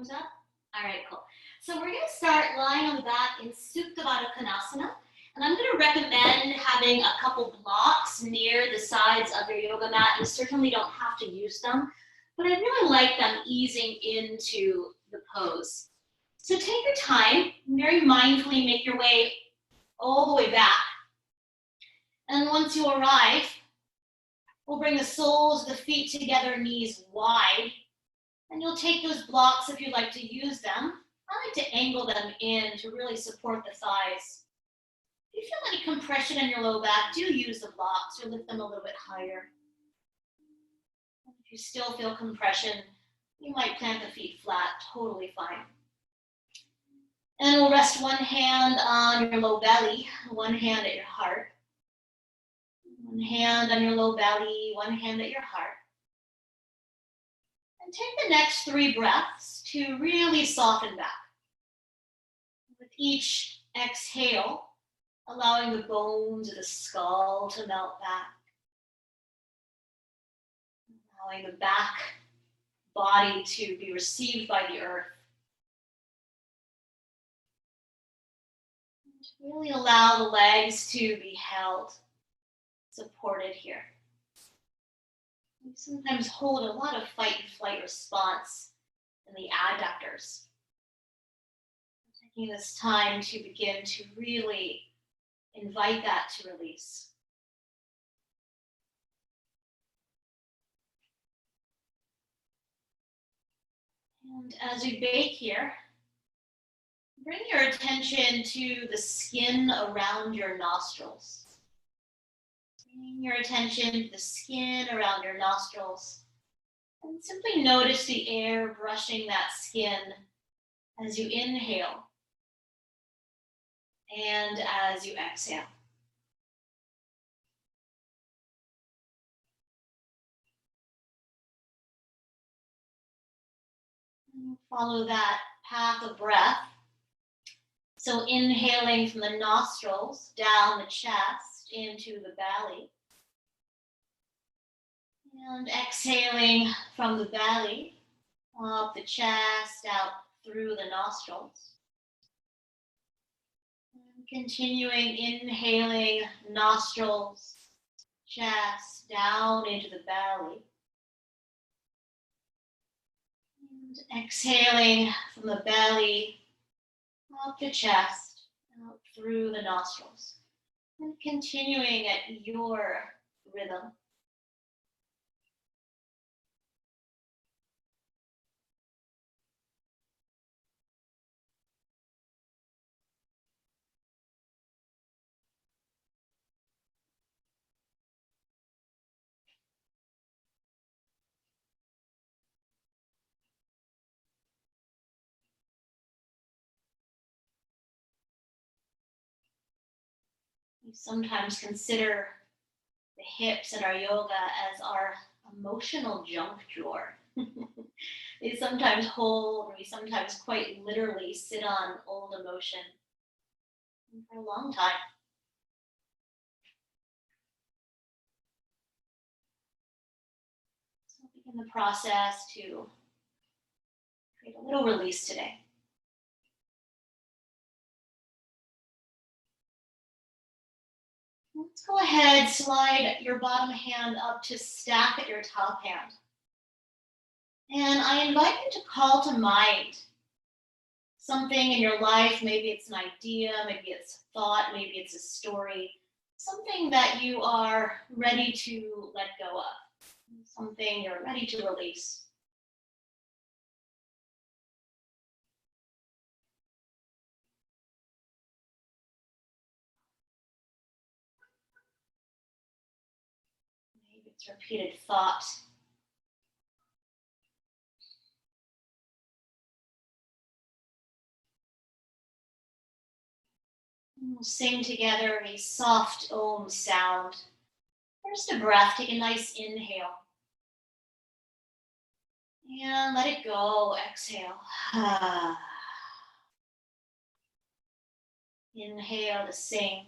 Thumbs up? All right, cool. So we're going to start lying on the back in Supta Baddha Konasana. And I'm going to recommend having a couple blocks near the sides of your yoga mat. You certainly don't have to use them, but I really like them easing into the pose. So take your time, very mindfully make your way all the way back. And once you arrive, we'll bring the soles of the feet together, knees wide. And you'll take those blocks if you'd like to use them. I like to angle them in to really support the thighs. If you feel any compression in your low back, do use the blocks or lift them a little bit higher. If you still feel compression, you might plant the feet flat, totally fine. And we'll rest one hand on your low belly, one hand at your heart. One hand on your low belly, one hand at your heart. And take the next 3 breaths to really soften back. With each exhale, allowing the bones of the skull to melt back. Allowing the back body to be received by the earth. And really allow the legs to be held, supported here. We sometimes hold a lot of fight and flight response in the adductors. Taking this time to begin to really invite that to release. And as we bake here, bring your attention to the skin around your nostrils. Bring your attention to the skin around your nostrils. And simply notice the air brushing that skin as you inhale and as you exhale. And follow that path of breath. So inhaling from the nostrils, down the chest, into the belly. And exhaling from the belly, up the chest, out through the nostrils. And continuing inhaling nostrils, chest, down into the belly. And exhaling from the belly, up the chest, out through the nostrils. And continuing at your rhythm. We sometimes consider the hips in our yoga as our emotional junk drawer. They sometimes hold, or we sometimes quite literally sit on old emotion for a long time. So begin the process to create a little release today. Let's go ahead, slide your bottom hand up to stack at your top hand. And I invite you to call to mind something in your life. Maybe it's an idea, maybe it's a thought, maybe it's a story. Something that you are ready to let go of. Something you're ready to release. Maybe it's repeated thought. We'll sing together a soft Om sound. First a breath, take a nice inhale. And let it go, exhale. Inhale to sing.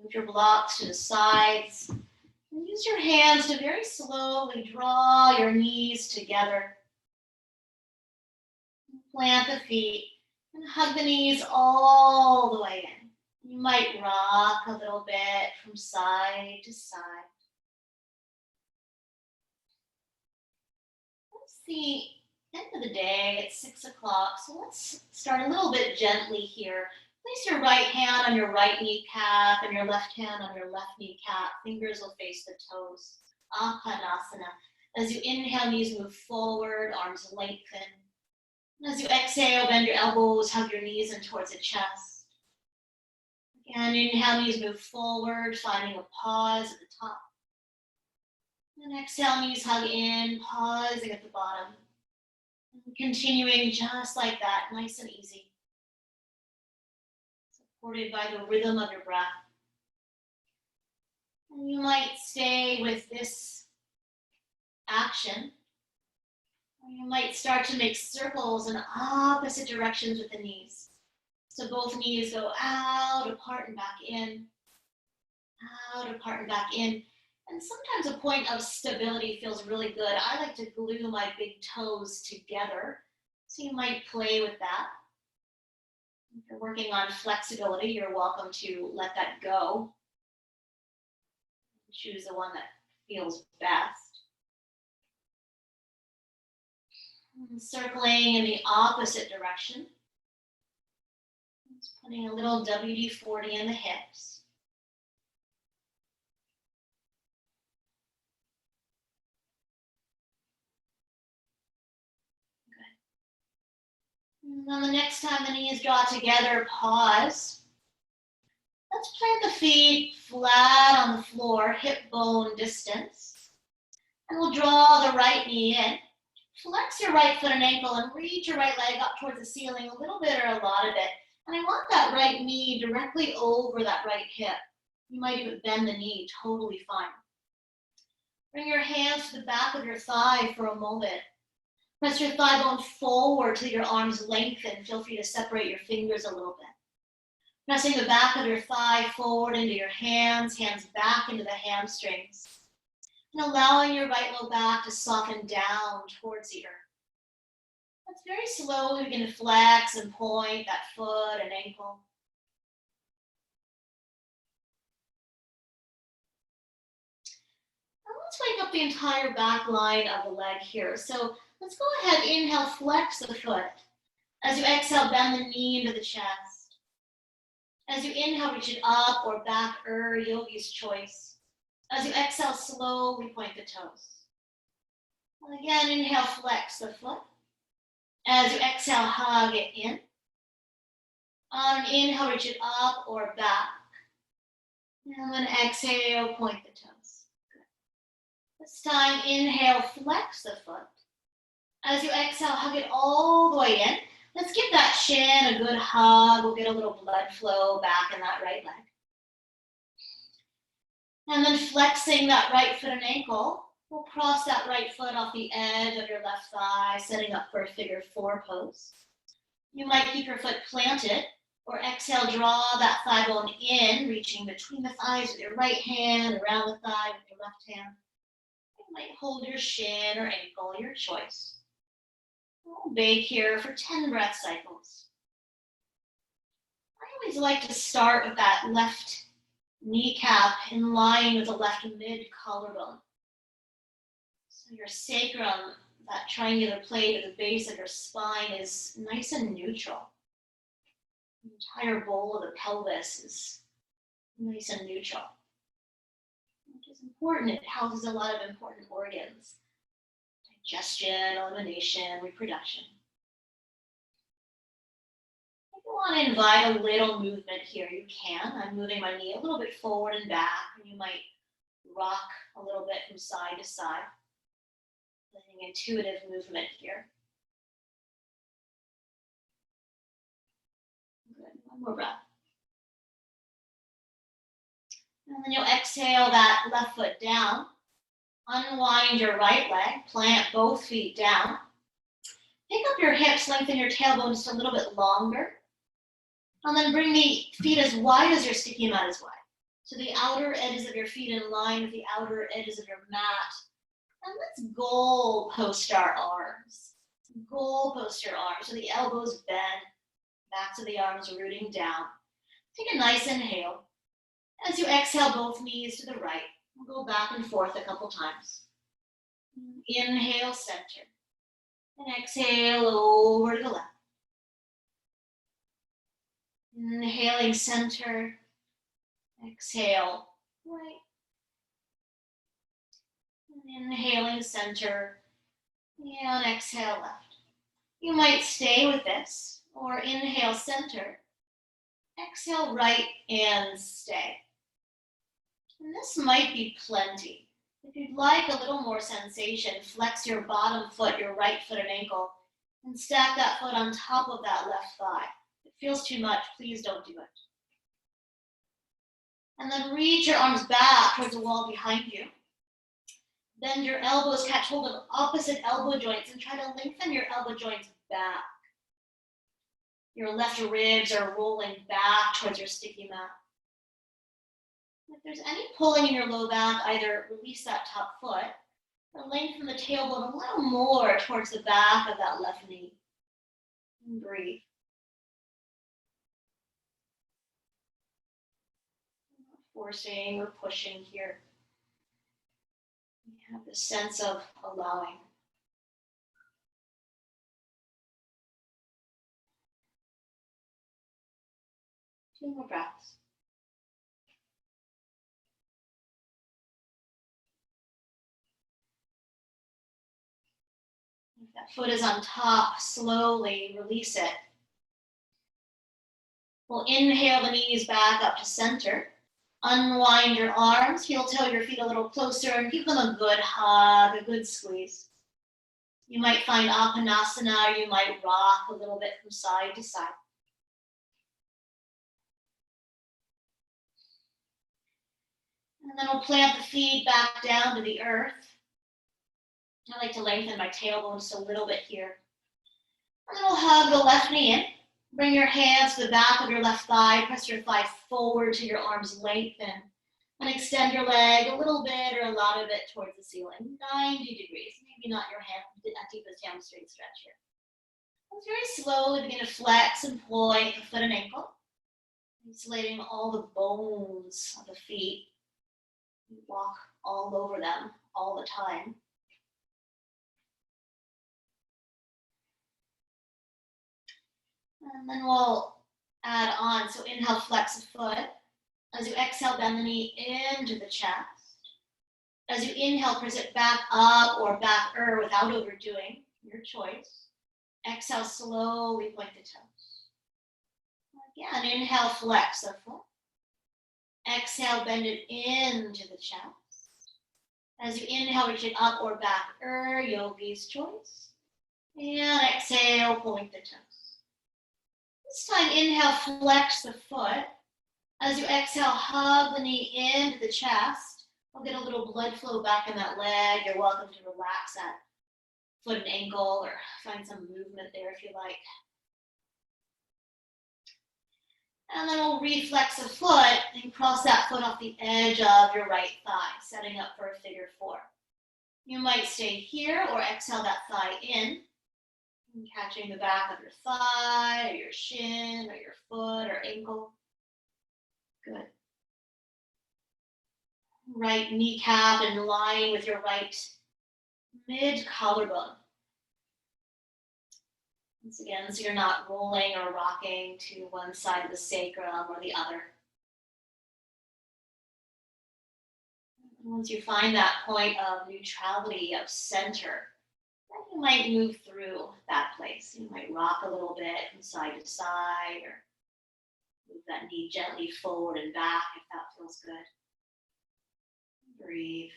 Move your blocks to the sides. And use your hands to very slowly draw your knees together. Plant the feet and hug the knees all the way in. You might rock a little bit from side to side. It's the end of the day, it's 6 o'clock, so let's start a little bit gently here. Place your right hand on your right kneecap and your left hand on your left kneecap. Fingers will face the toes. Apanasana. As you inhale, knees move forward, arms lengthen. And as you exhale, bend your elbows, hug your knees in towards the chest. Again, inhale, knees move forward, finding a pause at the top. And exhale, knees hug in, pausing at the bottom. And continuing just like that, nice and easy. Supported by the rhythm of your breath. And you might stay with this action. Or you might start to make circles in opposite directions with the knees. So both knees go out, apart, and back in. Out, apart, and back in. And sometimes a point of stability feels really good. I like to glue my big toes together. So you might play with that. If you're working on flexibility, you're welcome to let that go. Choose the one that feels best. And circling in the opposite direction. Just putting a little WD-40 in the hips. And then the next time the knees draw together, pause. Let's plant the feet flat on the floor, hip bone distance. And we'll draw the right knee in. Flex your right foot and ankle and reach your right leg up towards the ceiling a little bit or a lot of it. And I want that right knee directly over that right hip. You might even bend the knee, totally fine. Bring your hands to the back of your thigh for a moment. Press your thigh bone forward till your arms lengthen. Feel free to separate your fingers a little bit. Pressing the back of your thigh forward into your hands, hands back into the hamstrings. And allowing your right low back to soften down towards the earth. Let's very slowly begin to flex and point that foot and ankle. Now let's wake up the entire back line of the leg here. So let's go ahead, inhale, flex the foot. As you exhale, bend the knee into the chest. As you inhale, reach it up or back, yogi's choice. As you exhale, slowly point the toes. And again, inhale, flex the foot. As you exhale, hug it in. On an inhale, reach it up or back. And then exhale, point the toes. Good. This time, inhale, flex the foot. As you exhale, hug it all the way in. Let's give that shin a good hug. We'll get a little blood flow back in that right leg. And then flexing that right foot and ankle, we'll cross that right foot off the edge of your left thigh, setting up for a figure 4 pose. You might keep your foot planted, or exhale, draw that thigh bone in, reaching between the thighs with your right hand, around the thigh with your left hand. You might hold your shin or ankle, your choice. We'll bake here for 10 breath cycles. I always like to start with that left kneecap in line with the left mid collarbone. So your sacrum, that triangular plate at the base of your spine, is nice and neutral. The entire bowl of the pelvis is nice and neutral, which is important. It houses a lot of important organs. Digestion, elimination, reproduction. If you want to invite a little movement here, you can. I'm moving my knee a little bit forward and back, and you might rock a little bit from side to side. Letting intuitive movement here. Good. One more breath. And then you'll exhale that left foot down. Unwind your right leg, plant both feet down. Pick up your hips, lengthen your tailbone just a little bit longer. And then bring the feet as wide as your sticky mat is wide. So the outer edges of your feet in line with the outer edges of your mat. And let's goal post our arms. Goal post your arms so the elbows bend, backs of the arms rooting down. Take a nice inhale. As you exhale, both knees to the right. We'll go back and forth a couple times. Inhale, center. And exhale over to the left. Inhaling, center. Exhale, right. Inhaling, center. And exhale, left. You might stay with this, or inhale, center. Exhale, right, and stay. And this might be plenty. If you'd like a little more sensation, flex your bottom foot, your right foot and ankle, and stack that foot on top of that left thigh. If it feels too much, please don't do it. And then reach your arms back towards the wall behind you. Bend your elbows, catch hold of opposite elbow joints, and try to lengthen your elbow joints back. Your left ribs are rolling back towards your sticky mat. If there's any pulling in your low back, either release that top foot or lengthen the tailbone a little more towards the back of that left knee. And breathe. Not forcing or pushing here. You have this sense of allowing. 2 more breaths. If that foot is on top, slowly release it. We'll inhale the knees back up to center. Unwind your arms, heel toe your feet a little closer, and give them a good hug, a good squeeze. You might find Apanasana, or you might rock a little bit from side to side. And then we'll plant the feet back down to the earth. I like to lengthen my tailbone just a little bit here. And then we'll hug the left knee in. Bring your hands to the back of your left thigh. Press your thigh forward till your arms lengthen. And extend your leg a little bit or a lot of it towards the ceiling. 90 degrees. Maybe not your deepest hamstring stretch here. And very slowly begin to flex and point the foot and ankle. Insulating all the bones of the feet. You walk all over them all the time. And then we'll add on. So inhale, flex the foot. As you exhale, bend the knee into the chest. As you inhale, press it back up or back-er without overdoing, your choice. Exhale, slowly point the toes. Again, inhale, flex the foot. Exhale, bend it into the chest. As you inhale, reach it up or back-er, yogi's choice. And exhale, point the toes. This time, inhale, flex the foot. As you exhale, hug the knee into the chest. We'll get a little blood flow back in that leg. You're welcome to relax that foot and ankle or find some movement there if you like. And then we'll reflex the foot and cross that foot off the edge of your right thigh, setting up for a figure 4. You might stay here or exhale that thigh in. Catching the back of your thigh, or your shin, or your foot, or ankle. Good. Right kneecap in line with your right mid-collarbone. Once again, so you're not rolling or rocking to one side of the sacrum or the other. Once you find that point of neutrality, of center, then you might move through that place. You might rock a little bit from side to side or move that knee gently forward and back if that feels good. Breathe.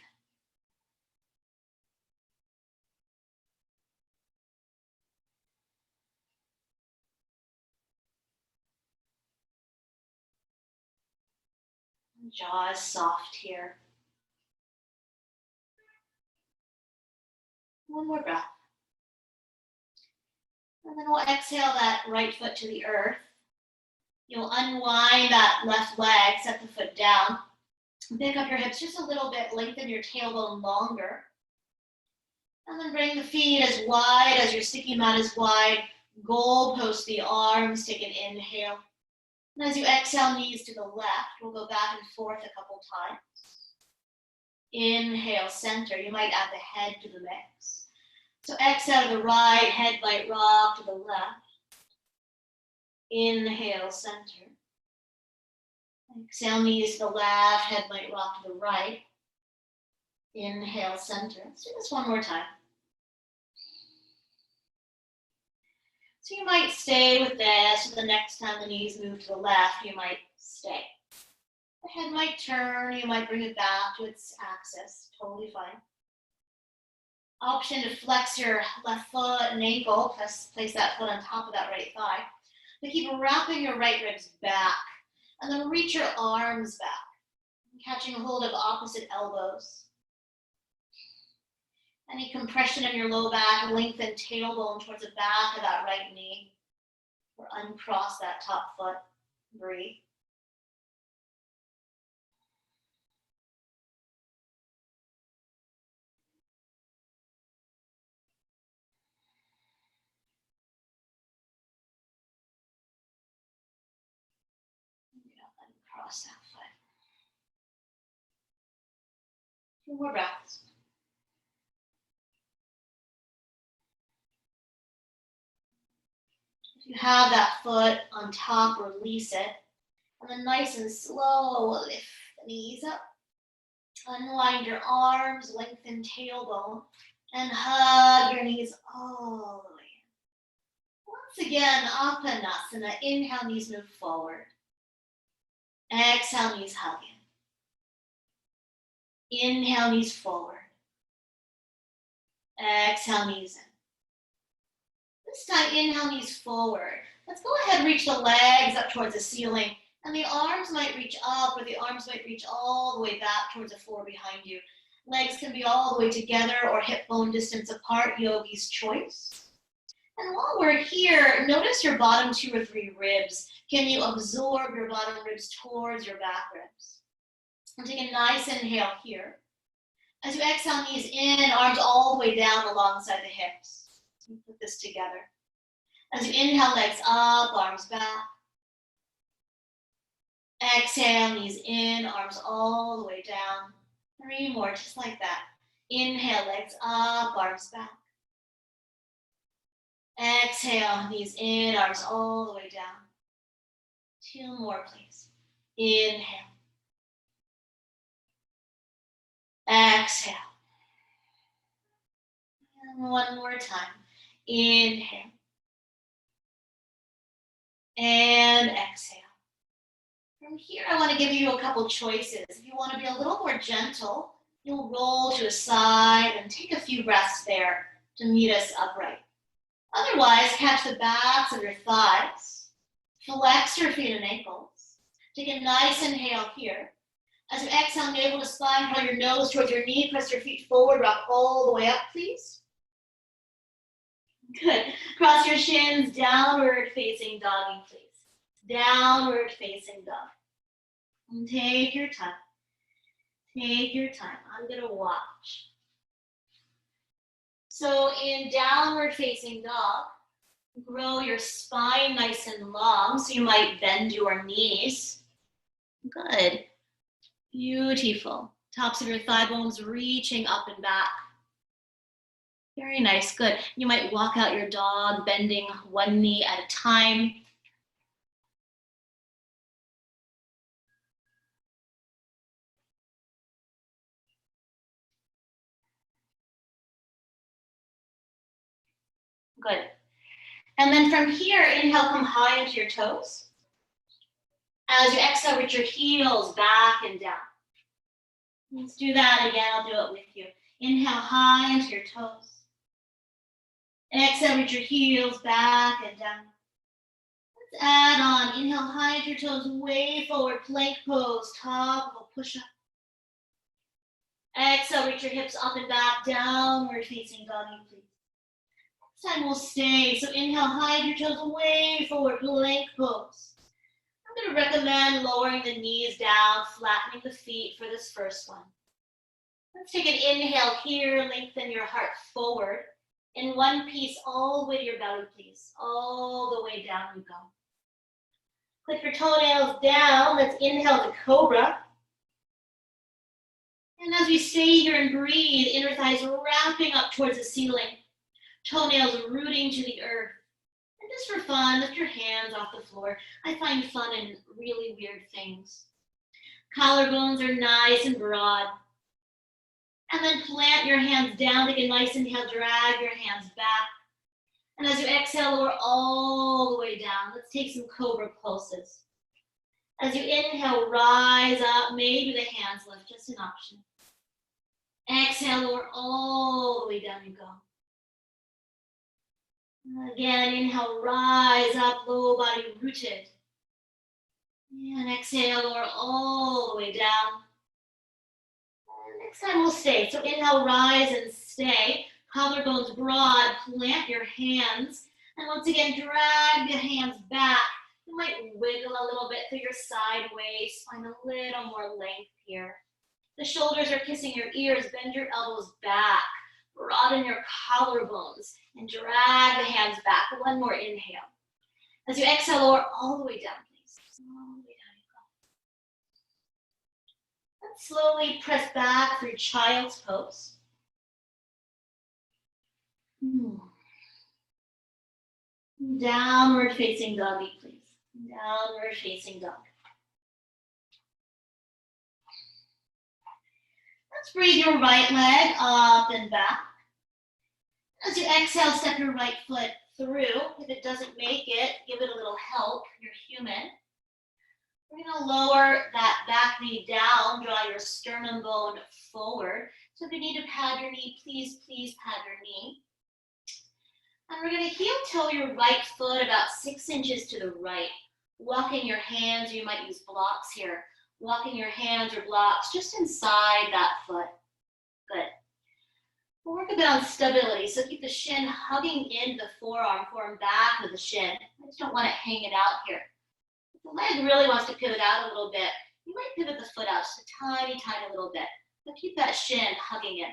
Jaw is soft here. One more breath. And then we'll exhale that right foot to the earth. You'll unwind that left leg, set the foot down. Pick up your hips just a little bit, lengthen your tailbone longer. And then bring the feet as wide as your sticky mat is wide. Goalpost the arms, take an inhale. And as you exhale, knees to the left, we'll go back and forth a couple times. Inhale, center. You might add the head to the mix. So exhale to the right, head might rock to the left. Inhale, center. Exhale, knees to the left, head might rock to the right. Inhale, center. Let's do this one more time. So you might stay with this, so the next time the knees move to the left, you might stay. The head might turn, you might bring it back to its axis, totally fine. Option to flex your left foot and ankle, place that foot on top of that right thigh. But keep wrapping your right ribs back, and then reach your arms back, catching a hold of opposite elbows. Any compression in your low back, lengthen tailbone towards the back of that right knee, or uncross that top foot. Breathe. Uncross that foot. 2 more breaths. If you have that foot on top, release it. And then nice and slow, lift the knees up. Unwind your arms, lengthen tailbone, and hug your knees all the way in. Once again, Apanasana. Inhale, knees move forward. Exhale, knees hug in. Inhale, knees forward. Exhale, knees in. This time, inhale, knees forward. Let's go ahead and reach the legs up towards the ceiling. And the arms might reach up, or the arms might reach all the way back towards the floor behind you. Legs can be all the way together or hip bone distance apart, yogi's choice. And while we're here, notice your bottom 2 or 3 ribs. Can you absorb your bottom ribs towards your back ribs? And take a nice inhale here. As you exhale, knees in, arms all the way down alongside the hips. Put this together. As you inhale, legs up, arms back. Exhale, knees in, arms all the way down. 3 more, just like that. Inhale, legs up, arms back. Exhale, knees in, arms all the way down. 2 more, please. Inhale. Exhale. And 1 more time. Inhale. And exhale. From here, I want to give you a couple choices. If you want to be a little more gentle, you'll roll to a side and take a few breaths there to meet us upright. Otherwise, catch the backs of your thighs. Flex your feet and ankles. Take a nice inhale here. As you exhale, navel to spine, draw your nose towards your knee, press your feet forward, rock all the way up, please. Good. Cross your shins, downward facing doggy, please. Downward facing dog. And take your time. Take your time. I'm going to watch. So in downward facing dog, grow your spine nice and long, so you might bend your knees. Good. Beautiful. Tops of your thigh bones reaching up and back. Very nice. Good. You might walk out your dog, bending one knee at a time. Good. And then from here, inhale, come high into your toes. As you exhale, reach your heels back and down. Let's do that again. I'll do it with you. Inhale, high into your toes. Exhale, reach your heels back and down. Let's add on. Inhale, high into your toes, way forward, plank pose, top of a push-up. Exhale, reach your hips up and back, downward facing doggy, please. This time we'll stay. So inhale, hide your toes way forward, plank pose. I'm going to recommend lowering the knees down, flattening the feet for this first one. Let's take an inhale here, lengthen your heart forward. In one piece, all the way to your belly, please. All the way down you go. Click your toenails down. Let's inhale the cobra. And as we stay here and breathe, inner thighs wrapping up towards the ceiling. Toenails rooting to the earth. And just for fun, lift your hands off the floor. I find fun in really weird things. Collarbones are nice and broad. And then plant your hands down. Take a nice inhale, drag your hands back. And as you exhale, lower all the way down. Let's take some cobra pulses. As you inhale, rise up. Maybe the hands lift, just an option. Exhale, lower all the way down you go. Again, inhale, rise up, low body rooted. And exhale, lower all the way down. And next time we'll stay. So inhale, rise and stay. Collarbones broad, plant your hands. And once again, drag the hands back. You might wiggle a little bit through your side waist. Find a little more length here. The shoulders are kissing your ears. Bend your elbows back. Broaden your collarbones. And drag the hands back. One more inhale. As you exhale, lower all the way down, please. All the way down you go. And slowly press back through child's pose. Downward facing doggy, please. Downward facing dog. Let's breathe your right leg up and back. As you exhale, step your right foot through. If it doesn't make it, give it a little help. You're human. We're going to lower that back knee down. Draw your sternum bone forward. So if you need to pad your knee, please pad your knee. And we're going to heel toe your right foot about 6 inches to the right. Walking your hands, you might use blocks here. Walking your hands or blocks just inside that foot. Good. We'll work a bit on stability. So keep the shin hugging in the forearm back with the shin. I just don't want it hanging out here. If the leg really wants to pivot out a little bit, you might pivot the foot out just a tiny little bit. But keep that shin hugging in.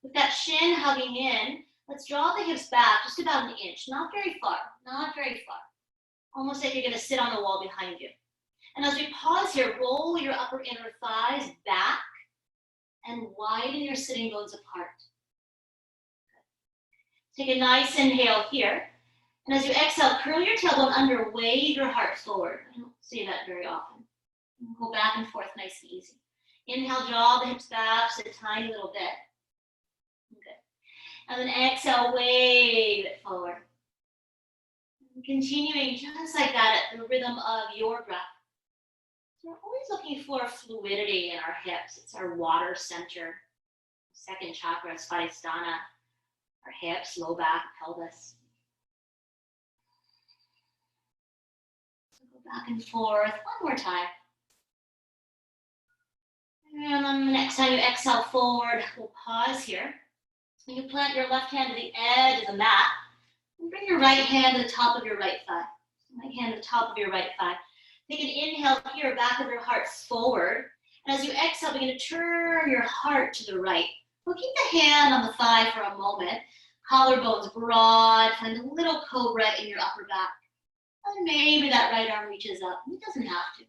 With that shin hugging in, let's draw the hips back just about an inch. Not very far. Not very far. Almost like you're going to sit on the wall behind you. And as we pause here, roll your upper inner thighs back and widen your sitting bones apart. Take a nice inhale here. And as you exhale, curl your tailbone under, wave your heart forward. I don't say that very often. Go back and forth nice and easy. Inhale, draw the hips back just a tiny little bit. Good. And then exhale, wave it forward. And continuing just like that at the rhythm of your breath. So we're always looking for fluidity in our hips. It's our water center. Second chakra, Svadhisthana. Our hips, low back, pelvis. So go back and forth one more time. And then the next time you exhale forward, we'll pause here. And you plant your left hand to the edge of the mat. And bring your right hand to the top of your right thigh. Right hand to the top of your right thigh. Take an inhale here, back of your heart forward. And as you exhale, begin to turn your heart to the right. We'll keep the hand on the thigh for a moment. Collarbones broad. Find a little cobra in your upper back. And maybe that right arm reaches up. It doesn't have to.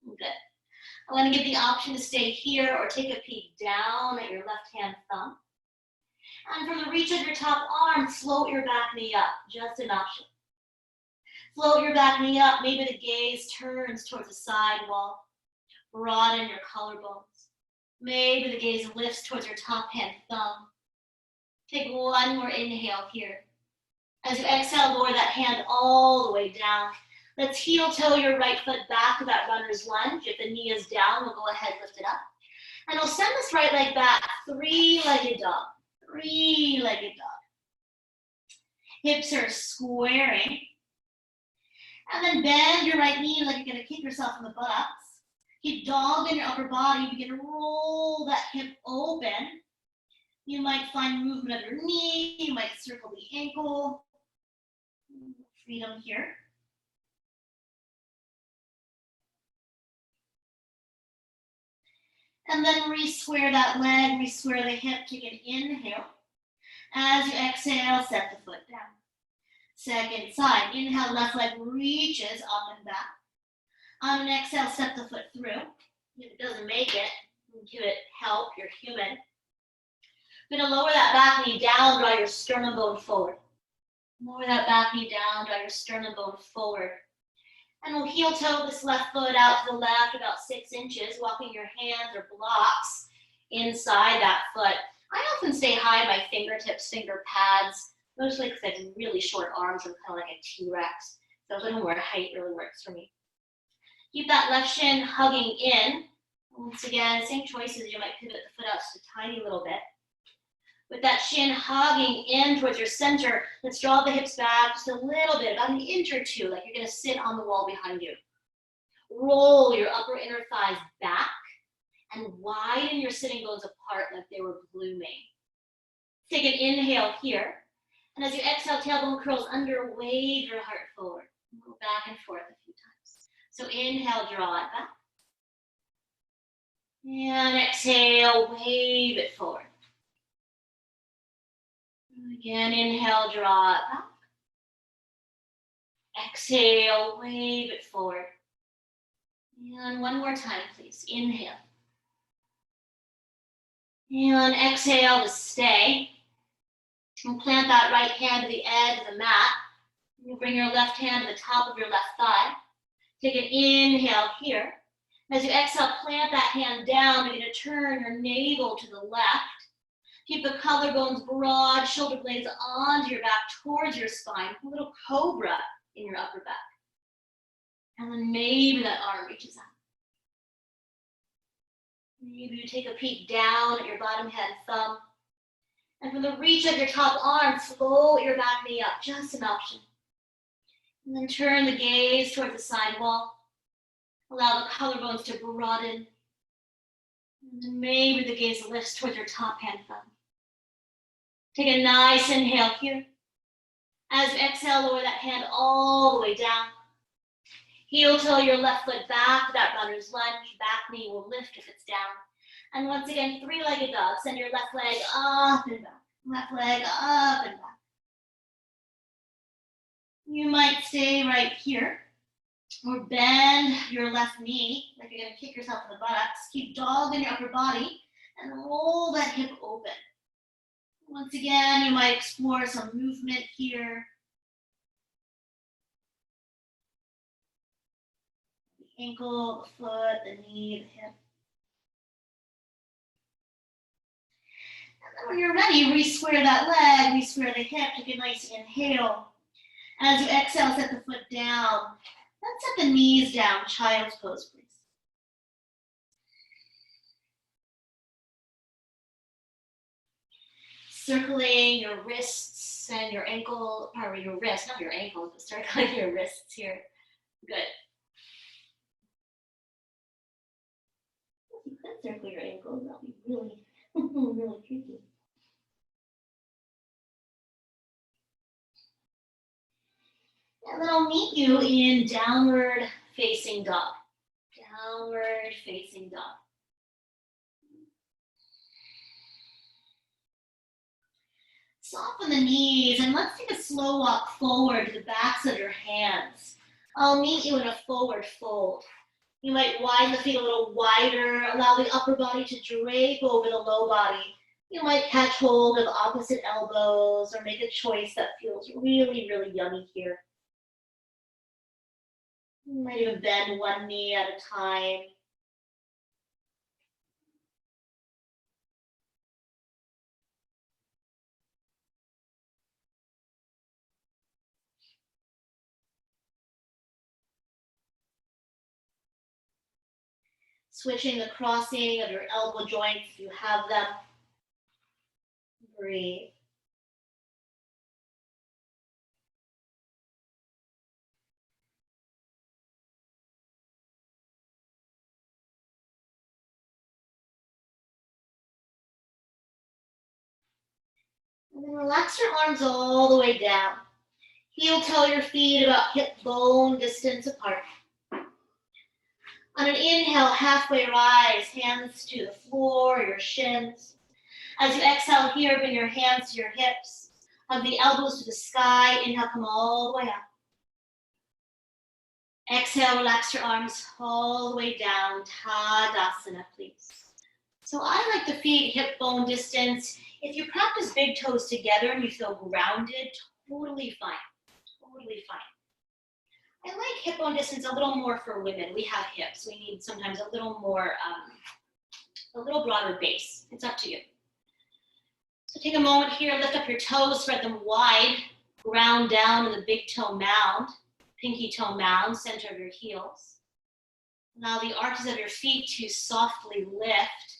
Good. I want to give the option to stay here or take a peek down at your left hand thumb. And from the reach of your top arm, float your back knee up. Just an option. Float your back knee up. Maybe the gaze turns towards the side wall. Broaden your collarbones. Maybe the gaze lifts towards your top hand thumb. Take one more inhale here. As you exhale, lower that hand all the way down. Let's heel toe your right foot back to that runner's lunge. If the knee is down, we'll go ahead and lift it up. And we'll send this right leg back, three-legged dog. Three-legged dog. Hips are squaring. And then bend your right knee like you're going to kick yourself in the buttocks. Keep dog in your upper body. Begin to roll that hip open. You might find movement of your knee. You might circle the ankle. Freedom here. And then re-square that leg, re-square the hip. Take an inhale. As you exhale, set the foot down. Second side, inhale, left leg reaches up and back. On an exhale, step the foot through. If it doesn't make it, give it help, you're human. You're gonna lower that back knee down, draw your sternum bone forward. Lower that back knee down, draw your sternum bone forward. And we'll heel toe this left foot out to the left about 6 inches, walking your hands or blocks inside that foot. I often stay high at my fingertips, finger pads, mostly because I have really short arms. I'm kind of like a T-Rex. So I don't wear height really works for me. Keep that left shin hugging in. Once again, same choices. You might pivot the foot out just a tiny little bit. With that shin hugging in towards your center, let's draw the hips back just a little bit, about an inch or two, like you're gonna sit on the wall behind you. Roll your upper inner thighs back and widen your sitting bones apart like they were blooming. Take an inhale here. And as you exhale, tailbone curls under, wave your heart forward. Go back and forth a few times. So inhale, draw it back. And exhale, wave it forward. Again, inhale, draw it back. Exhale, wave it forward. And one more time, please. Inhale. And exhale to stay. And plant that right hand to the edge of the mat. You bring your left hand to the top of your left thigh. Take an inhale here. As you exhale, plant that hand down. You're going to turn your navel to the left. Keep the collarbones broad, shoulder blades onto your back towards your spine. A little cobra in your upper back. And then maybe that arm reaches out. Maybe you take a peek down at your bottom head thumb. And from the reach of your top arm, float your back knee up, just an option. And then turn the gaze towards the side wall. Allow the collarbones to broaden. And then maybe the gaze lifts towards your top hand thumb. Take a nice inhale here. As you exhale, lower that hand all the way down. Heel toe your left foot back, that runner's lunge. Back knee will lift if it's down. And once again, 3-legged dog. Send your left leg up and back. Left leg up and back. You might stay right here. Or bend your left knee, like you're gonna kick yourself in the buttocks. Keep dog in your upper body and roll that hip open. Once again, you might explore some movement here. The ankle, the foot, the knee, the hip. And then when you're ready, re-square that leg, re-square the hip. Take a nice inhale. As you exhale, set the foot down. Let's set the knees down, child's pose, please. Circling your wrists and your ankle, or your wrist, not your ankles, but circling your wrists here. Good. If you could circle your ankles, that would be really, really tricky. And then I'll meet you in downward facing dog. Downward facing dog. Soften the knees and let's take a slow walk forward to the backs of your hands. I'll meet you in a forward fold. You might widen the feet a little wider, allow the upper body to drape over the low body. You might catch hold of opposite elbows or make a choice that feels really, really yummy here. You might even bend one knee at a time. Switching the crossing of your elbow joints if you have them. Breathe. And then relax your arms all the way down. Heel toe your feet about hip bone distance apart. On an inhale, halfway rise, hands to the floor, your shins. As you exhale here, bring your hands to your hips. Hug the elbows to the sky. Inhale, come all the way up. Exhale, relax your arms all the way down. Tadasana, please. So I like the feet hip bone distance. If you practice big toes together and you feel grounded, totally fine. Totally fine. I like hip bone distance a little more for women. We have hips. We need sometimes a little more, a little broader base. It's up to you. So take a moment here, lift up your toes, spread them wide, ground down in the big toe mound, pinky toe mound, center of your heels. Allow the arches of your feet to softly lift.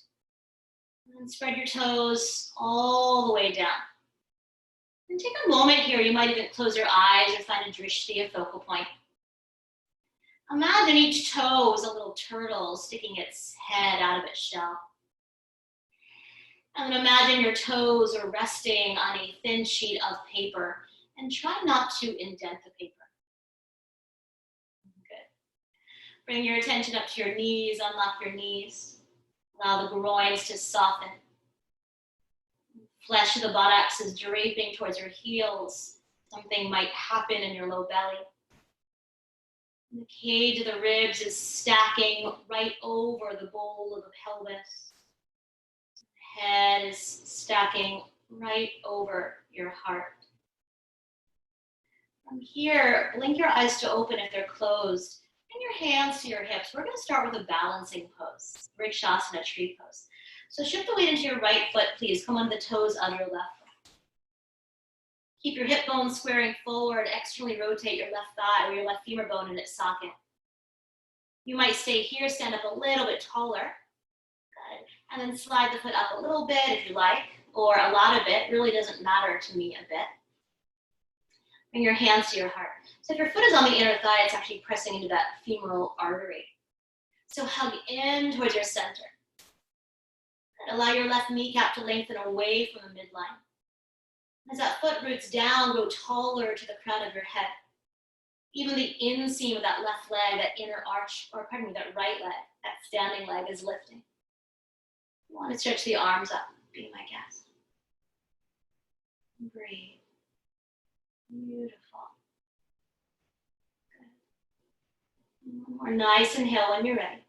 And spread your toes all the way down. And take a moment here, you might even close your eyes or find a drishti, a focal point. Imagine each toe is a little turtle sticking its head out of its shell. And then imagine your toes are resting on a thin sheet of paper and try not to indent the paper. Good. Bring your attention up to your knees, unlock your knees. Allow the groins to soften. Flesh of the buttocks is draping towards your heels. Something might happen in your low belly. And the cage of the ribs is stacking right over the bowl of the pelvis. The head is stacking right over your heart. From here, blink your eyes to open if they're closed. Bring your hands to your hips. We're going to start with a balancing pose, Vrikshasana, tree pose. So shift the weight into your right foot, please. Come on the toes of your left foot. Keep your hip bones squaring forward. Externally rotate your left thigh or your left femur bone in its socket. You might stay here, stand up a little bit taller. Good. And then slide the foot up a little bit if you like, or a lot of it. Really doesn't matter to me a bit. Bring your hands to your heart. So if your foot is on the inner thigh, it's actually pressing into that femoral artery. So hug in towards your center. Allow your left kneecap to lengthen away from the midline. As that foot roots down, grow taller to the crown of your head. Even the inseam of that left leg, that inner arch, or pardon me, that right leg, that standing leg is lifting. You want to stretch the arms up, be my guest. Breathe. Beautiful. Good. One more nice inhale when you're ready.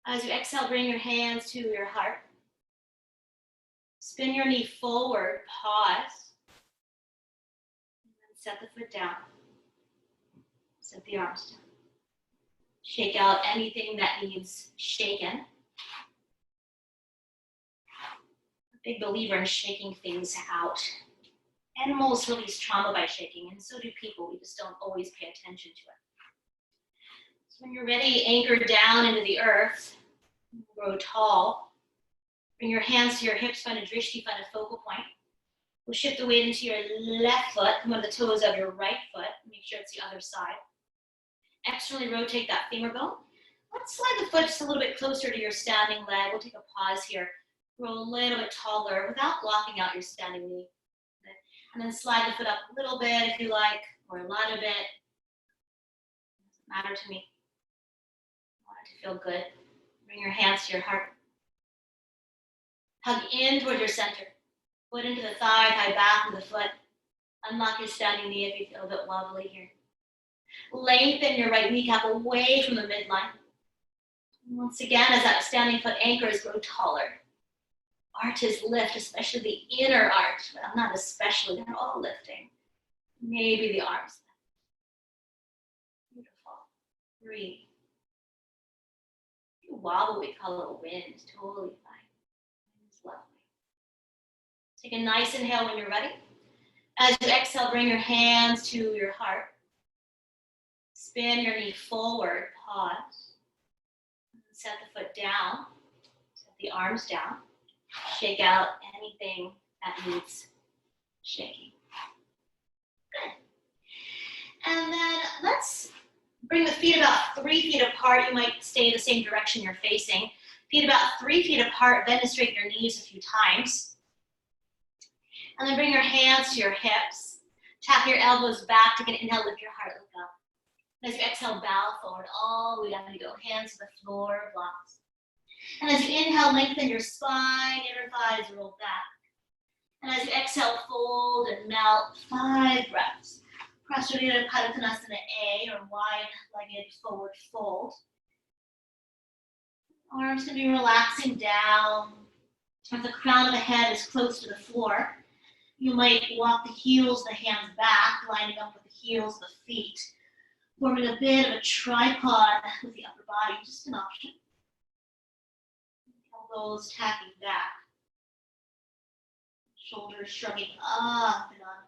As you exhale, bring your hands to your heart. Spin your knee forward, pause. And then set the foot down. Set the arms down. Shake out anything that needs shaken. A big believer in shaking things out. Animals release trauma by shaking, and so do people. We just don't always pay attention to it. So when you're ready, anchor down into the earth. Grow tall. Bring your hands to your hips, find a drishti, find a focal point. We'll shift the weight into your left foot, come on the toes of your right foot, make sure it's the other side. Externally rotate that femur bone. Let's slide the foot just a little bit closer to your standing leg. We'll take a pause here. Grow a little bit taller without locking out your standing knee. And then slide the foot up a little bit if you like, or a lot of it. Doesn't matter to me. I want it to feel good. Bring your hands to your heart. Hug in toward your center. Foot into the thigh, thigh back of the foot. Unlock your standing knee if you feel a bit wobbly here. Lengthen your right kneecap away from the midline. Once again, as that standing foot anchors, grow taller. Arches lift, especially the inner arch. Well, not especially, they're all lifting. Maybe the arms. Beautiful. Breathe. If you wobble, we call it a wind. Totally fine. It's lovely. Take a nice inhale when you're ready. As you exhale, bring your hands to your heart. Spin your knee forward, pause. Set the foot down, set the arms down. Shake out anything that needs shaking. Good. And then let's bring the feet about 3 feet apart. You might stay in the same direction you're facing. Feet about 3 feet apart, then straighten your knees a few times. And then bring your hands to your hips. Tap your elbows back. Take an inhale, lift your heart, look up. As you exhale, bow forward all the way down. You go hands to the floor, blocks. And as you inhale, lengthen your spine, inner thighs roll back. And as you exhale, fold and melt. 5 breaths. Prasarita Padottanasana A, or wide-legged forward fold. Arms can be relaxing down. If the crown of the head is close to the floor, you might walk the heels of the hands back, lining up with the heels of the feet, forming a bit of a tripod with the upper body, just an option. Elbows tacking back. Shoulders shrugging up and on.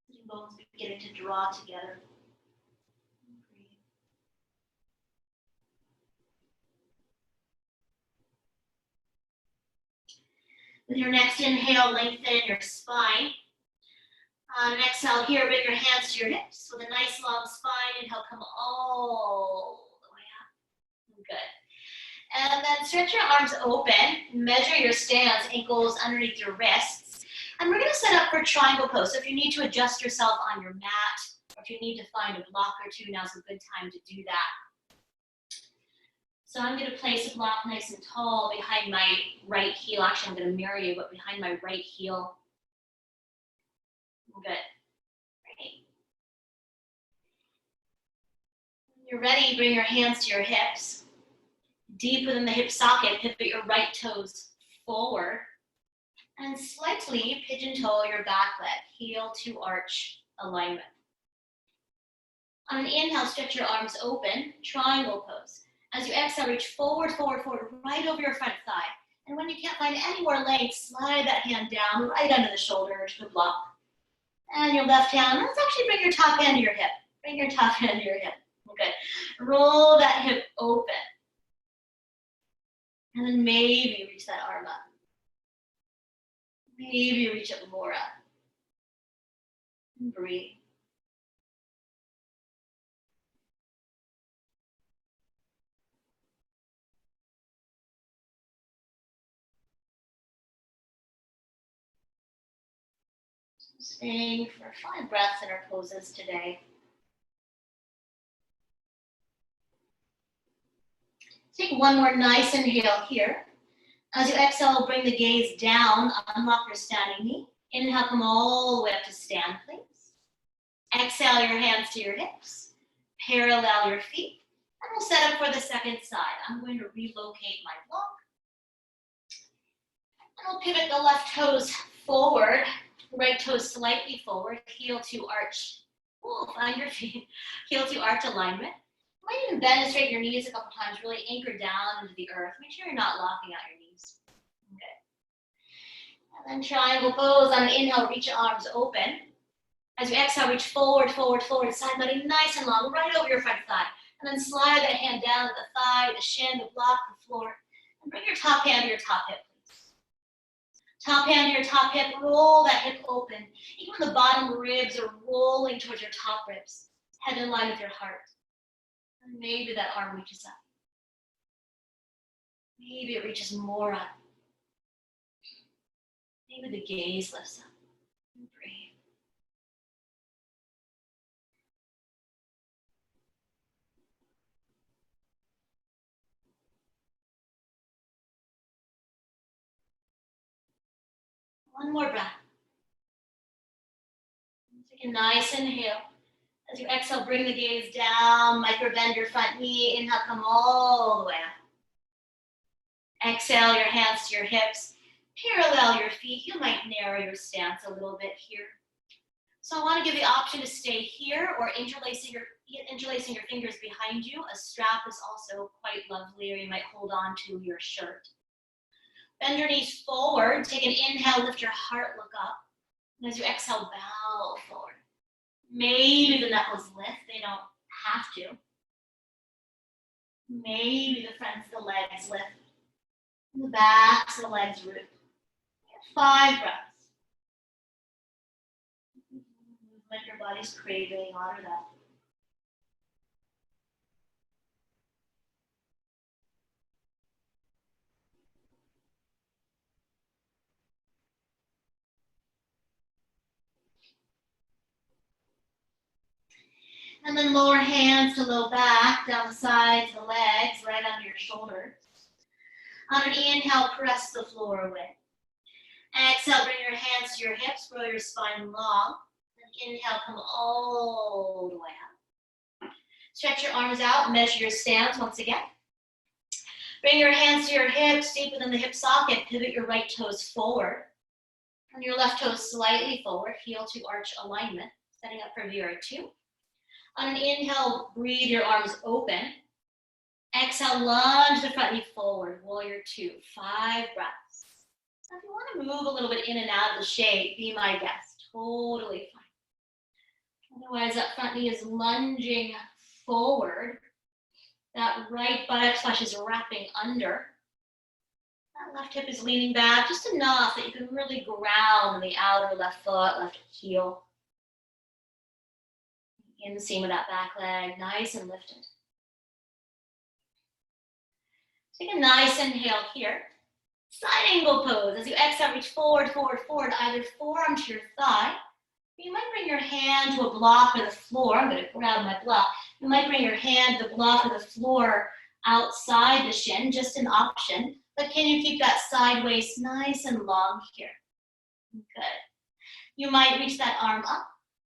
Sitting bones beginning to draw together. Breathe. With your next inhale, lengthen your spine. On an exhale here, bring your hands to your hips with a nice long spine. Inhale, come all the way up. Good. And then stretch your arms open. Measure your stance, ankles underneath your wrists. And we're going to set up for triangle pose. So if you need to adjust yourself on your mat, or if you need to find a block or two, now's a good time to do that. So I'm going to place a block nice and tall behind my right heel. Actually, I'm going to mirror you, but behind my right heel. Good. Great. When you're ready, bring your hands to your hips. Deep within the hip socket, pivot your right toes forward. And slightly pigeon toe your back leg, heel to arch alignment. On an inhale, stretch your arms open, triangle pose. As you exhale, reach forward, forward, forward, right over your front thigh. And when you can't find any more length, slide that hand down right under the shoulder to the block. And your left hand, let's actually bring your top hand to your hip. Bring your top hand to your hip. Okay. Roll that hip open. And then maybe reach that arm up. Maybe reach it more up. And breathe. Staying for 5 breaths in our poses today. Take one more nice inhale here. As you exhale, bring the gaze down, unlock your standing knee. Inhale, come all the way up to stand, please. Exhale your hands to your hips. Parallel your feet. And we'll set up for the second side. I'm going to relocate my block. And I'll pivot the left toes forward. Right toes slightly forward, heel to arch. Oh, find your feet. Heel to arch alignment. You might even bend and straighten your knees a couple times, really anchor down into the earth. Make sure you're not locking out your knees. Okay. And then triangle pose. On an inhale, reach your arms open. As you exhale, reach forward, forward, forward, side body nice and long, right over your front thigh. And then slide that hand down at the thigh, the shin, the block, the floor. And bring your top hand to your top hip. Top hand to your top hip, roll that hip open. Even the bottom ribs are rolling towards your top ribs. Head in line with your heart. And maybe that arm reaches up. Maybe it reaches more up. Maybe the gaze lifts up. And breathe. One more breath. Take a nice inhale. As you exhale, bring the gaze down, micro bend your front knee. Inhale, come all the way up. Exhale, your hands to your hips. Parallel your feet. You might narrow your stance a little bit here. So I want to give the option to stay here or interlacing your fingers behind you. A strap is also quite lovely, or you might hold on to your shirt. Bend your knees forward. Take an inhale, lift your heart, look up. And as you exhale, bow forward. Maybe the knuckles lift, they don't have to. Maybe the fronts of the legs lift. And the backs of the legs root. 5 breaths. Movement your body's craving, honor that. And then lower hands to low back, down the sides, the legs, right under your shoulders. On an inhale, press the floor away. Exhale, bring your hands to your hips, grow your spine long. And inhale, come all the way up. Stretch your arms out, measure your stance once again. Bring your hands to your hips, deep within the hip socket, pivot your right toes forward. Turn your left toes slightly forward, heel to arch alignment, setting up for VR2. On an inhale, breathe your arms open. Exhale, lunge the front knee forward, warrior 2, 5 breaths. So if you want to move a little bit in and out of the shape, be my guest, totally fine. Otherwise, that front knee is lunging forward. That right buttock flesh is wrapping under. That left hip is leaning back just enough that you can really ground the outer left foot, left heel. Inseam of that back leg, nice and lifted. Take a nice inhale here. Side angle pose. As you exhale, reach forward, forward, forward, either forearm to your thigh. You might bring your hand to a block or the floor. I'm going to grab my block. You might bring your hand to the block or the floor outside the shin, just an option. But can you keep that side waist nice and long here? Good. You might reach that arm up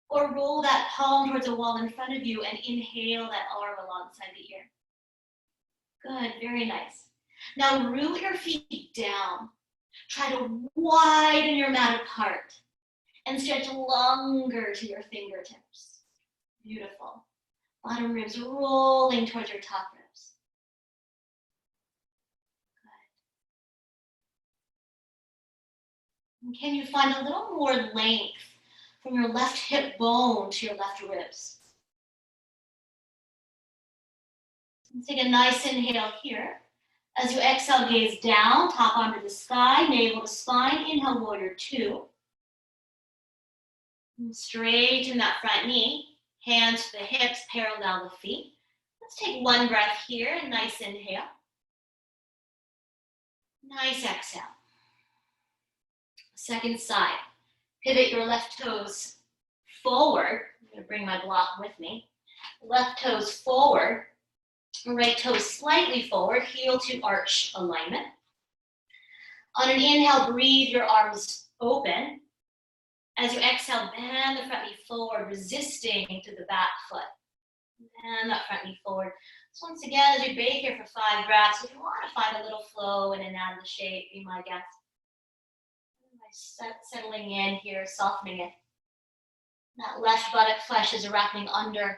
or roll that palm towards a wall in front of you and inhale that arm alongside the ear. Good, very nice. Now root your feet down. Try to widen your mat apart and stretch longer to your fingertips. Beautiful. Bottom ribs rolling towards your top ribs. Good. And can you find a little more length from your left hip bone to your left ribs? Let's take a nice inhale here. As you exhale, gaze down, top arm to the sky, navel to spine. Inhale, warrior 2. And straighten that front knee. Hands to the hips, parallel the feet. Let's take one breath here. Nice inhale. Nice exhale. Second side. Pivot your left toes forward. I'm going to bring my block with me. Left toes forward. Right toes slightly forward, heel to arch alignment. On an inhale, breathe your arms open. As you exhale, bend the front knee forward, resisting to the back foot. Bend that front knee forward. So once again, as you bake here for 5 breaths, if you want to find a little flow in and out of the shape, be my guest. Settling in here, softening it. That left buttock flesh is wrapping under.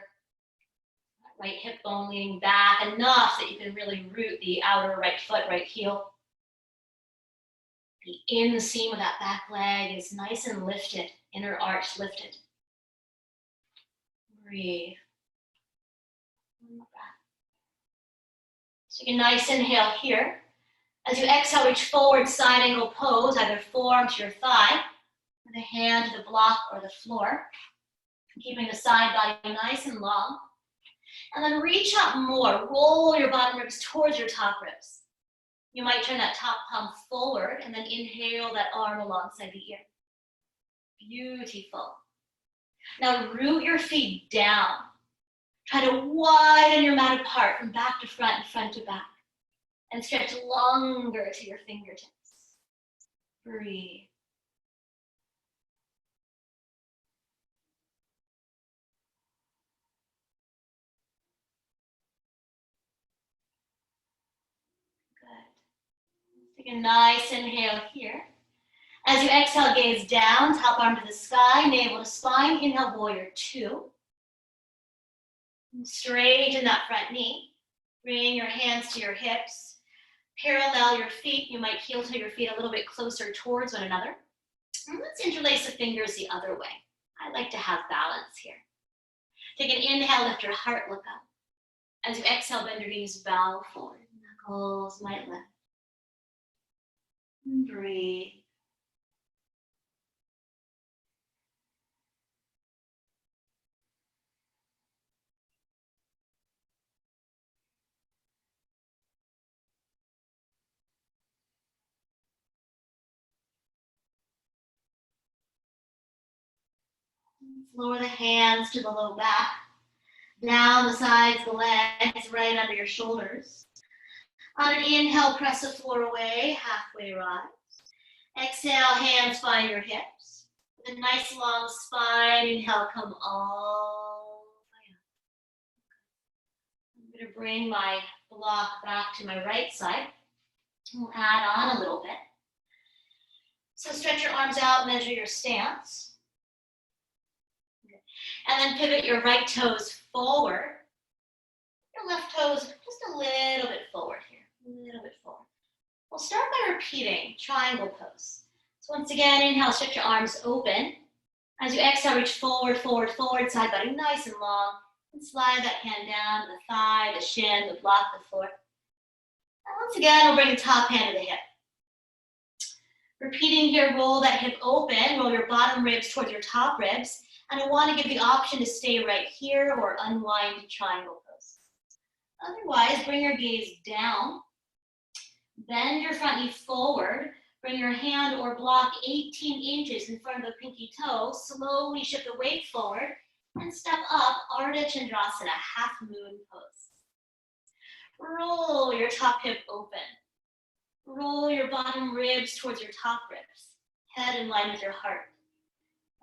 Right hip bone leaning back enough that you can really root the outer right foot, right heel. The inseam of that back leg is nice and lifted, inner arch lifted. Breathe. One more breath. Take a nice inhale here. As you exhale, reach forward, side angle pose, either forearm to your thigh, with a hand to the block or the floor. Keeping the side body nice and long. And then reach up more. Roll your bottom ribs towards your top ribs. You might turn that top palm forward and then inhale that arm alongside the ear. Beautiful. Now root your feet down. Try to widen your mat apart from back to front and front to back. And stretch longer to your fingertips. Breathe. Take a nice inhale here. As you exhale, gaze down, top arm to the sky, navel to spine. Inhale, warrior 2. And straighten that front knee. Bring your hands to your hips. Parallel your feet. You might heel to your feet a little bit closer towards one another. And let's interlace the fingers the other way. I like to have balance here. Take an inhale, lift your heart, look up. As you exhale, bend your knees, bow forward. Knuckles might lift. Breathe. Lower the hands to the low back. Down the sides, the legs, right under your shoulders. On an inhale, press the floor away, halfway rise. Exhale, hands find your hips. With a nice long spine, inhale, come all the way up. I'm going to bring my block back to my right side. We'll add on a little bit. So stretch your arms out, measure your stance. And then pivot your right toes forward. Your left toes just a little bit forward here, a little bit forward. We'll start by repeating triangle pose. So once again, inhale, stretch your arms open. As you exhale, reach forward, forward, forward, side body nice and long. And slide that hand down to the thigh, the shin, the block, the floor. And once again, we'll bring the top hand to the hip. Repeating here, roll that hip open, roll your bottom ribs towards your top ribs. And I want to give the option to stay right here or unwind to triangle pose. Otherwise, bring your gaze down. Bend your front knee forward. Bring your hand or block 18 inches in front of the pinky toe. Slowly shift the weight forward and step up, Ardha Chandrasana, half moon pose. Roll your top hip open. Roll your bottom ribs towards your top ribs. Head in line with your heart.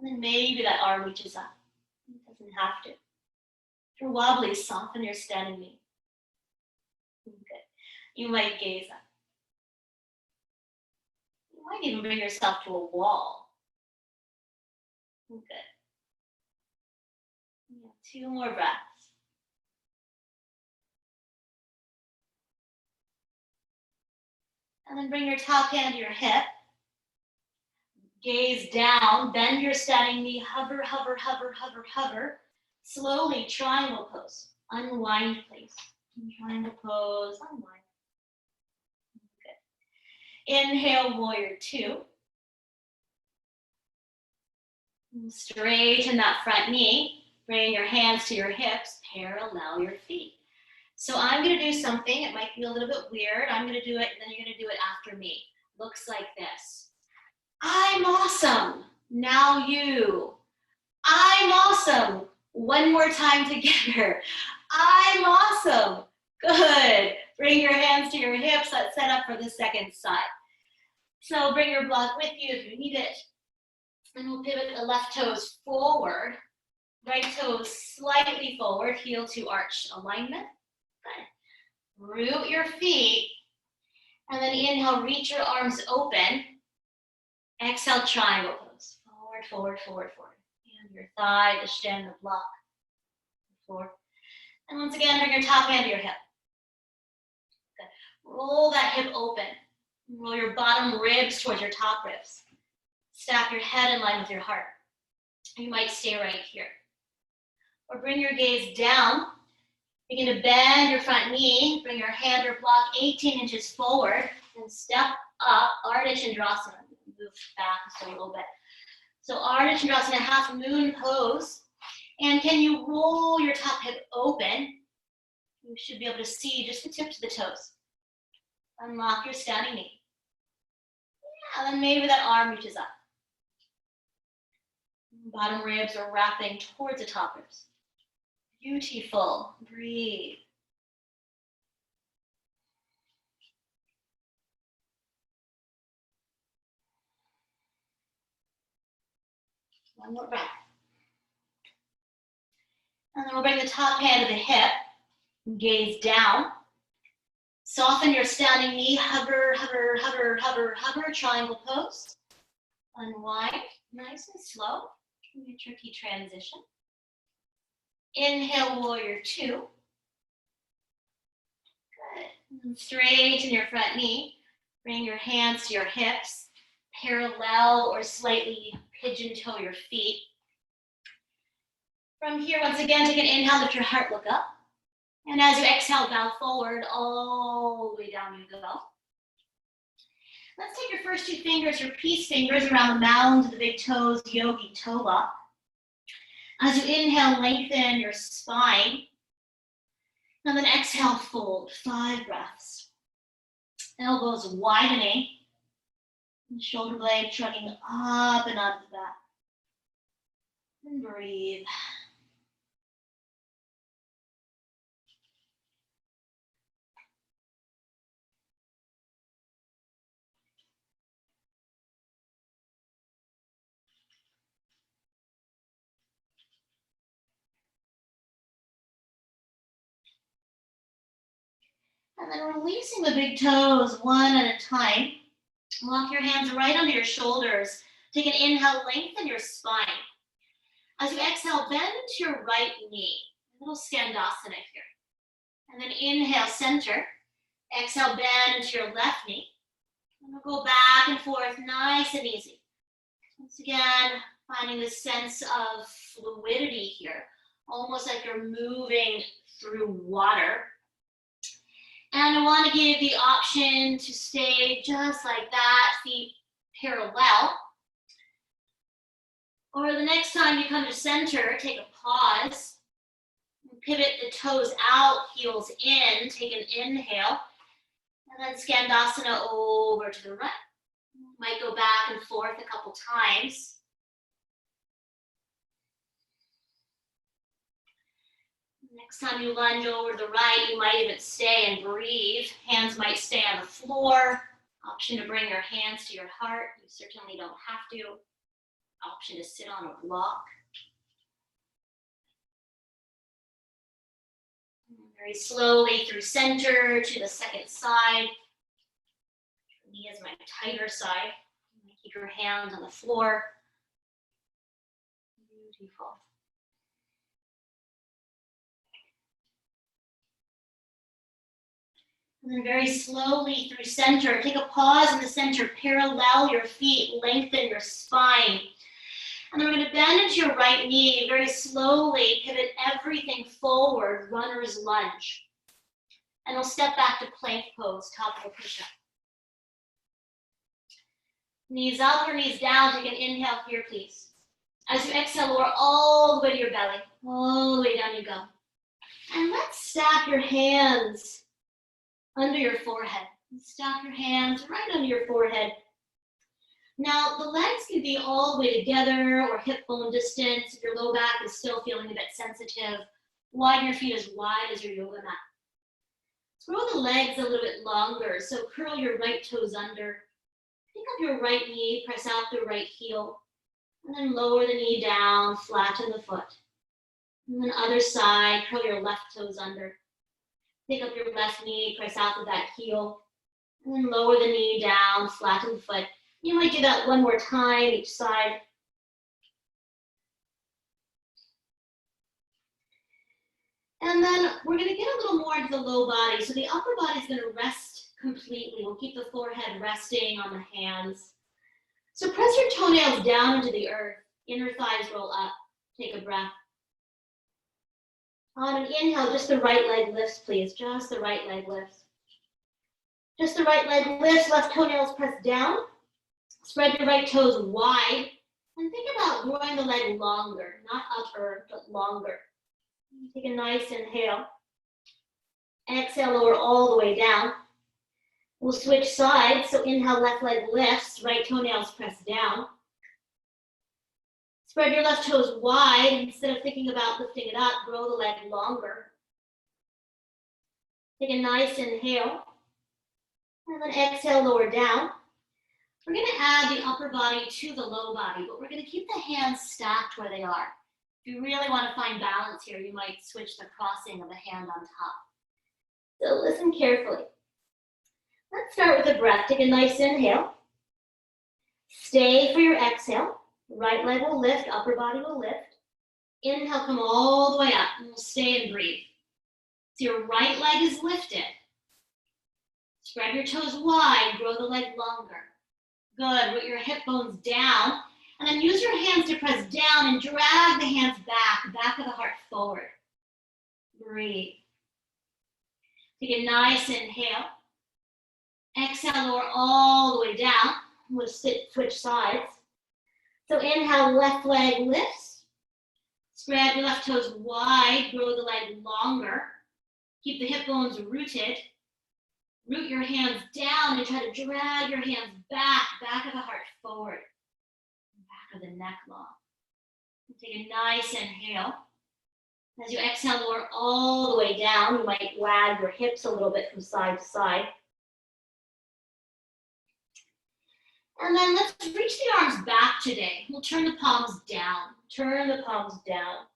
And then maybe that arm reaches up. It doesn't have to. If you're wobbly, soften your standing knee. Good. You might gaze up. You might even bring yourself to a wall. Good. Yeah, 2 more breaths. And then bring your top hand to your hip. Gaze down, bend your standing knee, hover, hover, hover, hover, hover. Slowly, triangle pose. Unwind, please. Triangle pose, unwind. Good. Inhale, warrior 2. Straighten that front knee. Bring your hands to your hips, parallel your feet. So I'm going to do something, it might be a little bit weird. I'm going to do it, and then you're going to do it after me. Looks like this. I'm awesome. Now you. I'm awesome. One more time together. I'm awesome. Good. Bring your hands to your hips. Let's set up for the second side. So bring your block with you if you need it. And we'll pivot the left toes forward. Right toes slightly forward. Heel to arch alignment. Good. Root your feet. And then inhale, reach your arms open. Exhale, triangle pose. Forward, forward, forward, forward. And your thigh, the shin, the block, the floor. And once again, bring your top hand to your hip. Good. Roll that hip open. Roll your bottom ribs towards your top ribs. Stack your head in line with your heart. You might stay right here. Or bring your gaze down. Begin to bend your front knee. Bring your hand or block 18 inches forward. And step up, Ardha Chandrasana. Move back just a little bit. So Ardha Chandrasana, half moon pose. And can you roll your top hip open? You should be able to see just the tips of the toes. Unlock your standing knee. Yeah, and then maybe that arm reaches up. Bottom ribs are wrapping towards the top ribs. Beautiful. Breathe. One more breath. And then we'll bring the top hand to the hip. Gaze down. Soften your standing knee. Hover, hover, hover, hover, hover. Triangle pose. Unwind. Nice and slow. A tricky transition. Inhale, warrior 2. Good. And straighten your front knee. Bring your hands to your hips. Parallel or slightly pigeon toe your feet. From here, once again, take an inhale, lift your heart, look up. And as you exhale, bow forward, all the way down you go. Let's take your first 2 fingers, your peace fingers, around the mounds of the big toes, yogi toe lock. As you inhale, lengthen your spine. And then exhale, fold, 5 breaths. Elbows widening. And shoulder blade shrugging up and onto the back. And breathe. And then releasing the big toes one at a time. Walk your hands right under your shoulders. Take an inhale, lengthen your spine. As you exhale, bend to your right knee. A little Skandasana here. And then inhale, center. Exhale, bend into your left knee. And we'll go back and forth, nice and easy. Once again, finding this sense of fluidity here, almost like you're moving through water. And I want to give the option to stay just like that, feet parallel. Or the next time you come to center, take a pause. Pivot the toes out, heels in, take an inhale. And then Skandasana over to the right. Might go back and forth a couple times. Next time you lunge over to the right, you might even stay and breathe. Hands might stay on the floor. Option to bring your hands to your heart. You certainly don't have to. Option to sit on a block. Very slowly through center to the second side. Knee is my tighter side. Keep your hands on the floor. Beautiful. And then very slowly through center, take a pause in the center, parallel your feet, lengthen your spine. And then we're going to bend into your right knee, very slowly pivot everything forward, runner's lunge. And we'll step back to plank pose, top of a push-up. Knees up or knees down, take an inhale here, please. As you exhale, lower all the way to your belly, all the way down you go. And let's stack your hands under your forehead. Stack your hands right under your forehead. Now, the legs can be all the way together or hip bone distance. If your low back is still feeling a bit sensitive, widen your feet as wide as your yoga mat. Throw the legs a little bit longer, so curl your right toes under. Pick up your right knee, press out the right heel, and then lower the knee down, flatten the foot. And then other side, curl your left toes under. Pick up your left knee, press out to that heel, and then lower the knee down, flatten the foot. You might do that one more time each side. And then we're going to get a little more into the low body. So the upper body is going to rest completely. We'll keep the forehead resting on the hands. So press your toenails down into the earth. Inner thighs roll up. Take a breath. On an inhale, just the right leg lifts, please. Just the right leg lifts. Just the right leg lifts. Left toenails press down. Spread your right toes wide. And think about growing the leg longer. Not upper, but longer. Take a nice inhale. Exhale, lower all the way down. We'll switch sides. So inhale, left leg lifts. Right toenails press down. Spread your left toes wide. Instead of thinking about lifting it up, grow the leg longer. Take a nice inhale. And then exhale, lower down. We're going to add the upper body to the low body, but we're going to keep the hands stacked where they are. If you really want to find balance here, you might switch the crossing of the hand on top. So listen carefully. Let's start with a breath. Take a nice inhale. Stay for your exhale. Right leg will lift, upper body will lift. Inhale, come all the way up, and we'll stay and breathe. So your right leg is lifted. Spread your toes wide, grow the leg longer. Good, root your hip bones down, and then use your hands to press down and drag the hands back of the heart forward. Breathe. Take a nice inhale. Exhale, lower all the way down. We'll switch sides. So inhale, left leg lifts. Spread your left toes wide, grow the leg longer. Keep the hip bones rooted. Root your hands down and try to drag your hands back of the heart forward. Back of the neck long. Take a nice inhale. As you exhale, lower all the way down. You might wag your hips a little bit from side to side. And then let's reach the arms back today. We'll turn the palms down. Turn the palms down.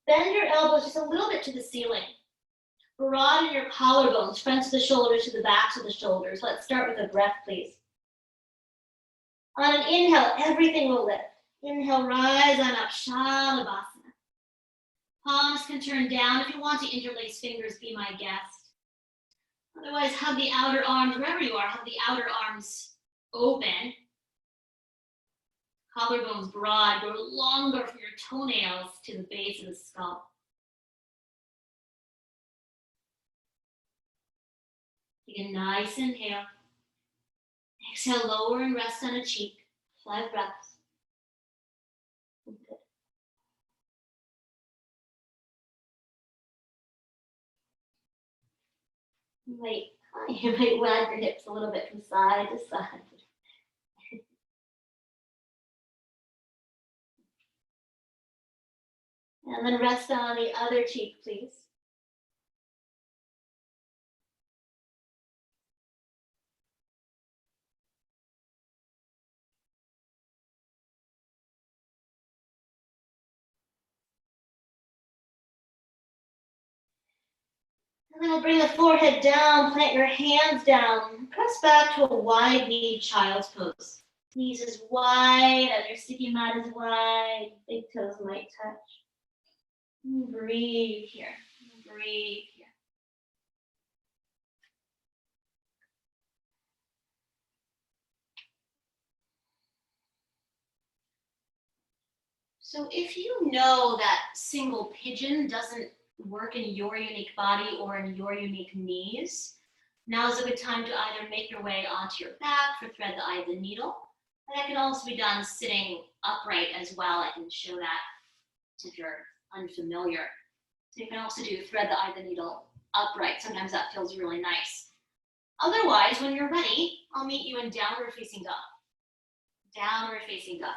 Bend your elbows just a little bit to the ceiling. Broaden your collarbones, fronts of the shoulders to the backs of the shoulders. Let's start with a breath, please. On an inhale, everything will lift. Inhale, rise on up, Shalabhasana. Palms can turn down. If you want to interlace fingers, be my guest. Otherwise, have the outer arms, wherever you are, have the outer arms open. Collarbones broad, grow longer from your toenails to the base of the skull. Take a nice inhale. Exhale, lower and rest on a cheek. 5 breaths. Good. You might wag your hips a little bit from side to side. And then rest on the other cheek, please. And then we'll bring the forehead down, plant your hands down, press back to a wide knee child's pose. Knees as wide as your sticky mat is wide, big toes might touch. Breathe here, breathe here. So if you know that single pigeon doesn't work in your unique body or in your unique knees, now's a good time to either make your way onto your back for thread the eye of the needle. And that can also be done sitting upright as well. I can show that if you're unfamiliar. So you can also do thread the eye of the needle upright. Sometimes that feels really nice. Otherwise, when you're ready, I'll meet you in downward facing dog. Downward facing dog.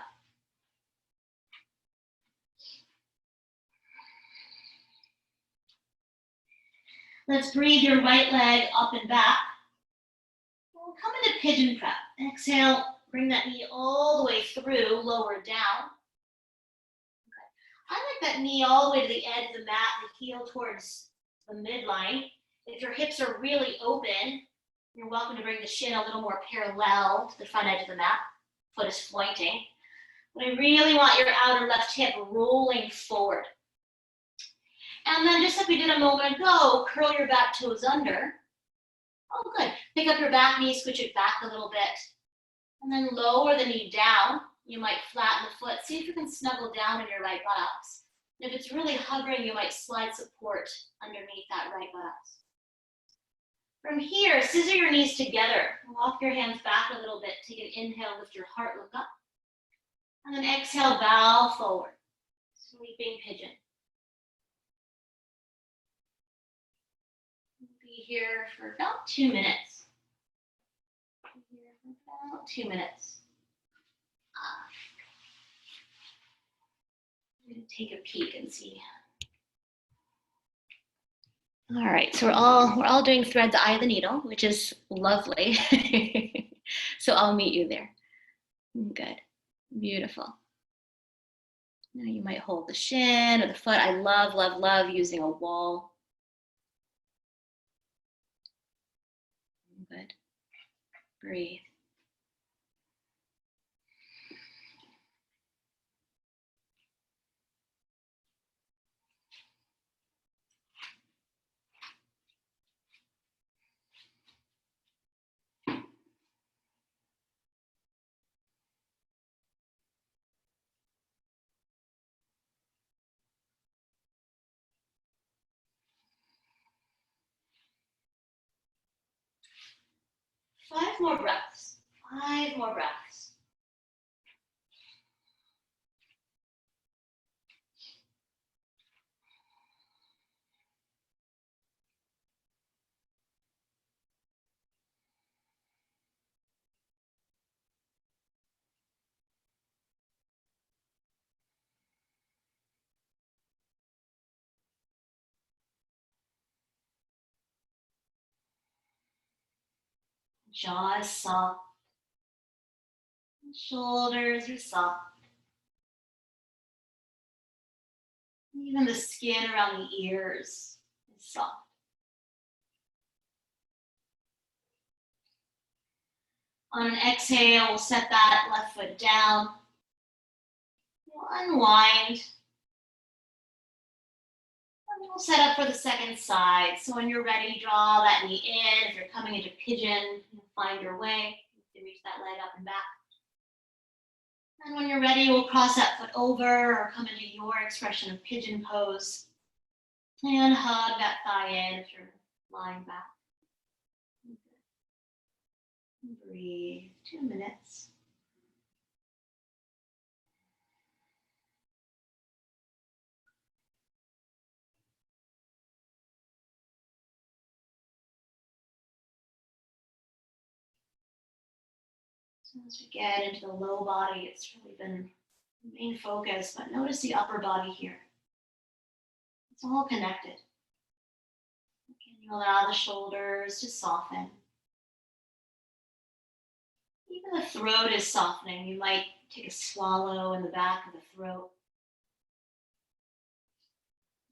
Let's breathe your right leg up and back. We'll come into pigeon prep. Exhale, bring that knee all the way through, lower down. Okay. I like that knee all the way to the edge of the mat, the heel towards the midline. If your hips are really open, you're welcome to bring the shin a little more parallel to the front edge of the mat. Foot is pointing. But I really want your outer left hip rolling forward. And then just like we did a moment ago, curl your back toes under. Oh, good. Pick up your back knee, switch it back a little bit. And then lower the knee down. You might flatten the foot. See if you can snuggle down in your right buttocks. If it's really hovering, you might slide support underneath that right buttocks. From here, scissor your knees together. Walk your hands back a little bit. Take an inhale, lift your heart, look up. And then exhale, bow forward. Sleeping pigeon. Be here for about 2 minutes. About 2 minutes. I'm going to take a peek and see. All right, so we're all doing thread the eye of the needle, which is lovely. So I'll meet you there. Good, beautiful. Now you might hold the shin or the foot. I love, love, love using a wall. Good. Breathe. Five more breaths. 5 more breaths. Jaw is soft. Shoulders are soft. Even the skin around the ears is soft. On an exhale, we'll set that left foot down. We'll unwind. And we'll set up for the second side. So when you're ready, draw that knee in. If you're coming into pigeon, find your way. You can reach that leg up and back. And when you're ready, we'll cross that foot over or come into your expression of pigeon pose. And hug that thigh in if you're lying back. Breathe, 2 minutes. So as we get into the low body, it's really been the main focus, but notice the upper body here. It's all connected. Can you allow the shoulders to soften? Even the throat is softening. You might take a swallow in the back of the throat.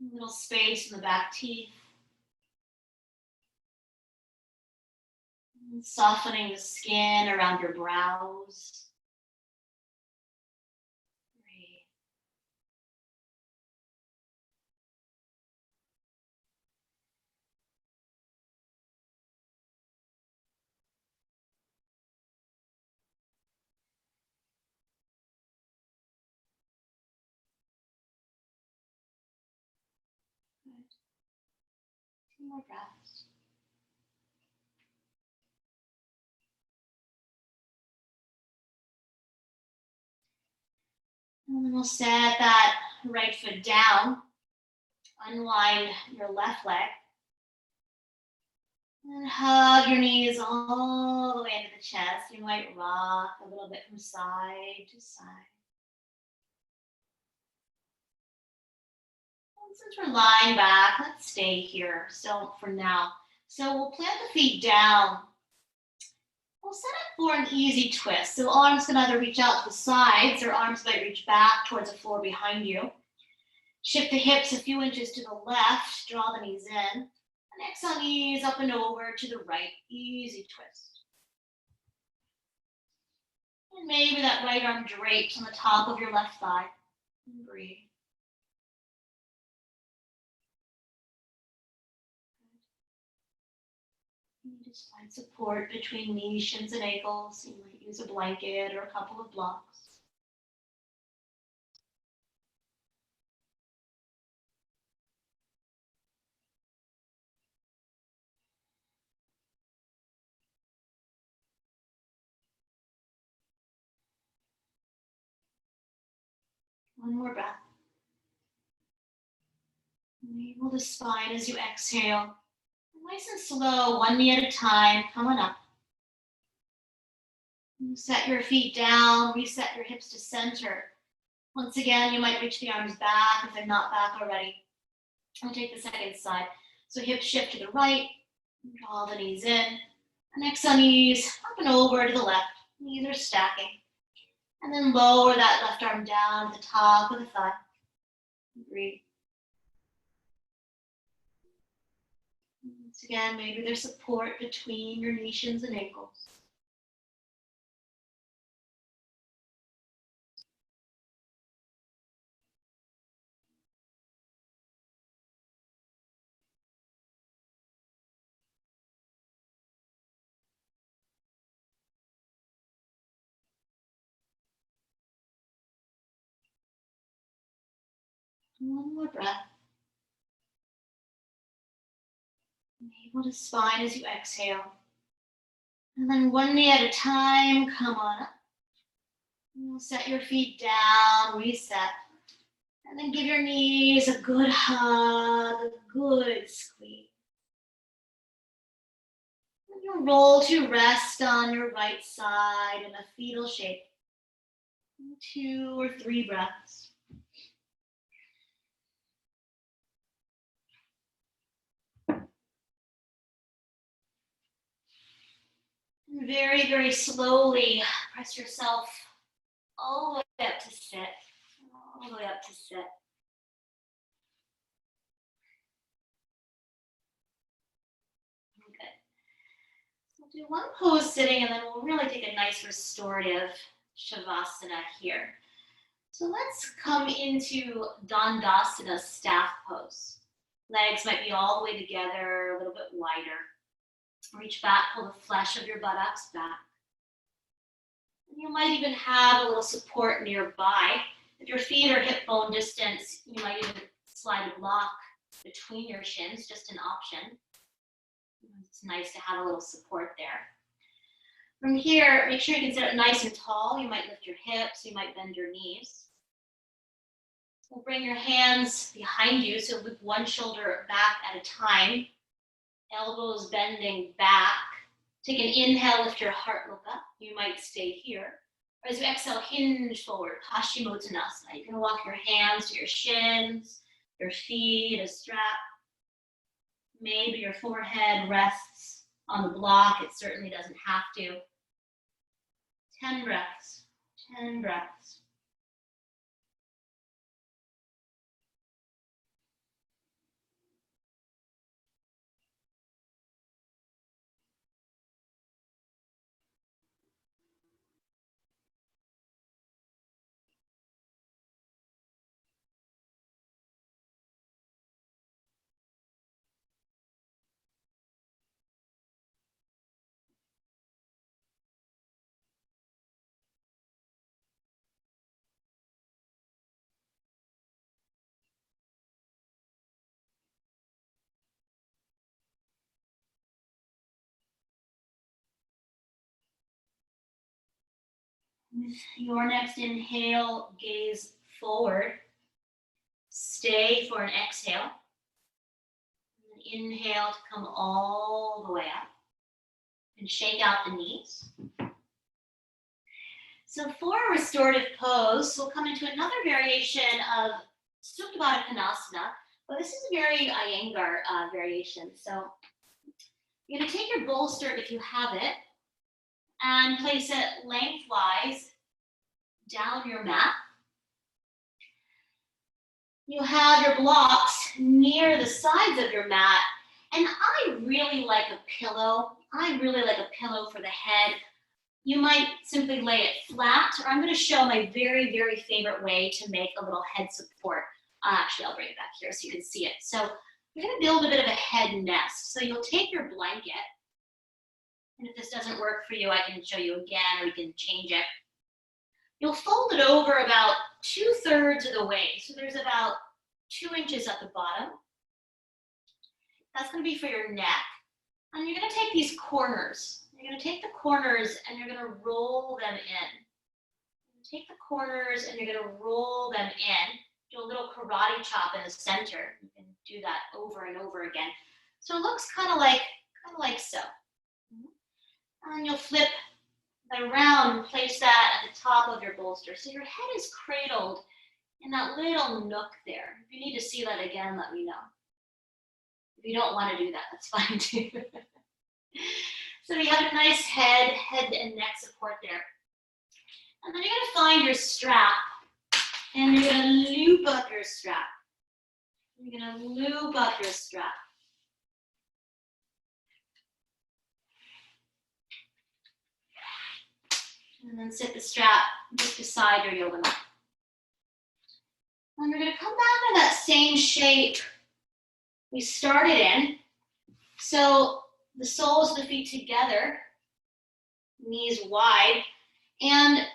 A little space in the back teeth. And softening the skin around your brows. Breathe. Good. 2 more breaths. And then we'll set that right foot down. Unwind your left leg. And hug your knees all the way into the chest. You might rock a little bit from side to side. And since we're lying back, let's stay here still for now. So we'll plant the feet down. We'll set up for an easy twist. So arms can either reach out to the sides or arms might reach back towards the floor behind you. Shift the hips a few inches to the left, draw the knees in. And exhale, knees up and over to the right, easy twist. And maybe that right arm drapes on the top of your left thigh. And breathe. You just find support between knees, shins, and ankles. You might use a blanket or a couple of blocks. One more breath. Enable the spine as you exhale. Nice and slow, one knee at a time. Come on up. Set your feet down, reset your hips to center. Once again, you might reach the arms back if they're not back already. I'll take the second side. So hips shift to the right, draw the knees in. And exhale, knees up and over to the left. Knees are stacking. And then lower that left arm down to the top of the thigh. Breathe. Once again, maybe there's support between your knees, shins, and ankles. One more breath. Enable the spine as you exhale. And then one knee at a time, come on up. You'll set your feet down, reset. And then give your knees a good hug, a good squeeze. And you'll roll to rest on your right side in a fetal shape. 2 or 3 breaths. And very, very slowly press yourself all the way up to sit. All the way up to sit. Good. Do one pose sitting, and then we'll really take a nice restorative Shavasana here. So let's come into Dandasana, staff pose. Legs might be all the way together, a little bit wider. Reach back, pull the flesh of your buttocks back. And you might even have a little support nearby. If your feet are hip bone distance, you might even slide a block between your shins, just an option. It's nice to have a little support there. From here, make sure you can sit up nice and tall. You might lift your hips, you might bend your knees. We'll bring your hands behind you, so loop one shoulder back at a time. Elbows bending back. Take an inhale, lift your heart, look up. You might stay here. Or as you exhale, hinge forward, Paschimottanasana. You can walk your hands to your shins, your feet, a strap. Maybe your forehead rests on the block. It certainly doesn't have to. 10 breaths, 10 breaths. With your next inhale, gaze forward. Stay for an exhale. And inhale to come all the way up. And shake out the knees. So for a restorative pose, we'll come into another variation of Supta Baddha Konasana, but this is a very Iyengar variation. So you're going to take your bolster, if you have it, and place it lengthwise down your mat. You have your blocks near the sides of your mat, and I really like a pillow. I really like a pillow for the head. You might simply lay it flat, or I'm going to show my very, very favorite way to make a little head support. Actually, I'll bring it back here so you can see it. So we're going to build a bit of a head nest. So you'll take your blanket, and if this doesn't work for you, I can show you again, or we can change it. You'll fold it over about 2/3 of the way. So there's about 2 inches at the bottom. That's going to be for your neck. And you're going to take these corners. You're going to take the corners and you're going to roll them in. Take the corners and you're going to roll them in. Do a little karate chop in the center. You can do that over and over again. So it looks kind of like so. And you'll flip that around and place that at the top of your bolster. So your head is cradled in that little nook there. If you need to see that again, let me know. If you don't want to do that, that's fine too. So you have a nice head and neck support there. And then you're going to find your strap, and you're going to loop up your strap. You're going to loop up your strap. And then sit the strap just beside your yoga mat. And we're going to come back to that same shape we started in. So the soles of the feet together, knees wide, and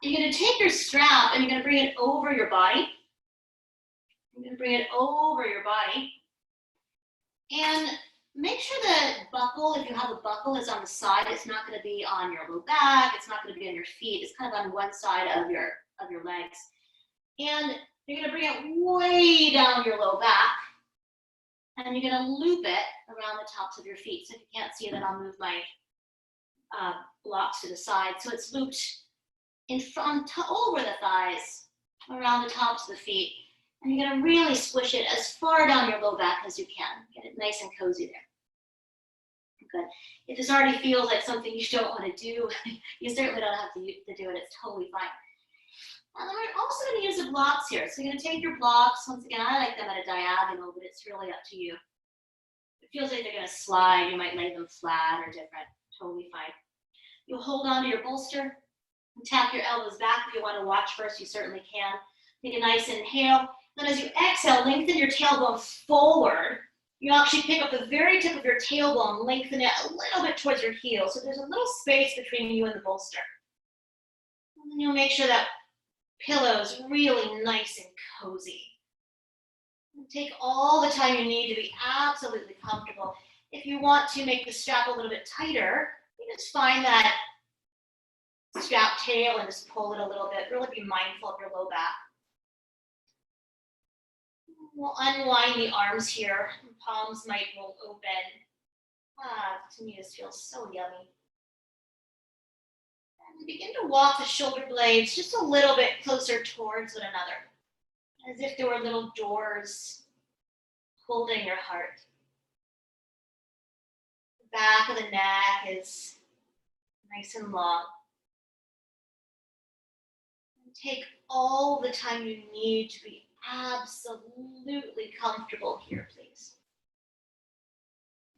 you're going to take your strap and you're going to bring it over your body. You're going to bring it over your body. And make sure the buckle, if you have a buckle, is on the side. It's not going to be on your low back. It's not going to be on your feet. It's kind of on one side of your legs. And you're going to bring it way down your low back. And you're going to loop it around the tops of your feet. So if you can't see that, I'll move my blocks to the side. So it's looped in front, over the thighs, around the tops of the feet. And you're going to really squish it as far down your low back as you can. Get it nice and cozy there. Good. If this already feels like something you don't want to do, you certainly don't have to do it. It's totally fine. And then we're also going to use the blocks here. So you're going to take your blocks. Once again, I like them at a diagonal, but it's really up to you. If it feels like they're going to slide, you might lay them flat or different. Totally fine. You'll hold on to your bolster and tap your elbows back. If you want to watch first, you certainly can. Take a nice inhale. Then as you exhale, lengthen your tailbone forward. You actually pick up the very tip of your tailbone, lengthen it a little bit towards your heel. So there's a little space between you and the bolster. And then you'll make sure that pillow is really nice and cozy. And take all the time you need to be absolutely comfortable. If you want to make the strap a little bit tighter, you just find that strap tail and just pull it a little bit. Really be mindful of your low back. We'll unwind the arms here. Palms might roll open. To me, this feels so yummy. And begin to walk the shoulder blades just a little bit closer towards one another, as if there were little doors holding your heart. The back of the neck is nice and long. And take all the time you need to be absolutely comfortable here, please.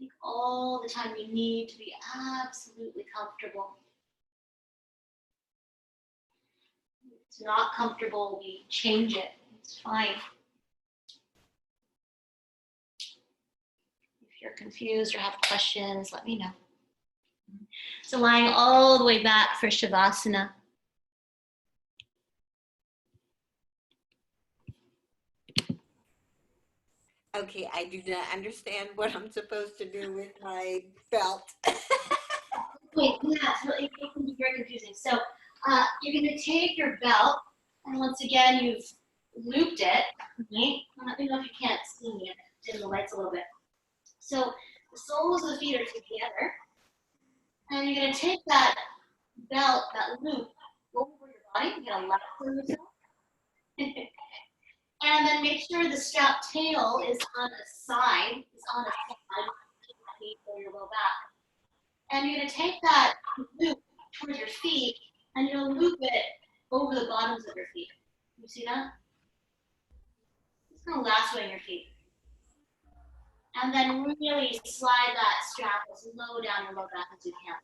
Take all the time you need to be absolutely comfortable. If it's not comfortable, we change it. It's fine. If you're confused or have questions, let me know. So lying all the way back for Shavasana. Okay, I do not understand what I'm supposed to do with my belt. Wait, yeah, it can be very confusing. So you're going to take your belt, and once again, you've looped it, right? Let me know if you can't see me. Dim the lights a little bit. So the soles of the feet are together, and you're going to take that belt, that loop, over your body. You get a left for yourself. And then make sure the strap tail is on the side, for your low back. And you're going to take that loop towards your feet, and you'll loop it over the bottoms of your feet. You see that? It's going to lasso in your feet. And then really slide that strap as low down your low back as you can.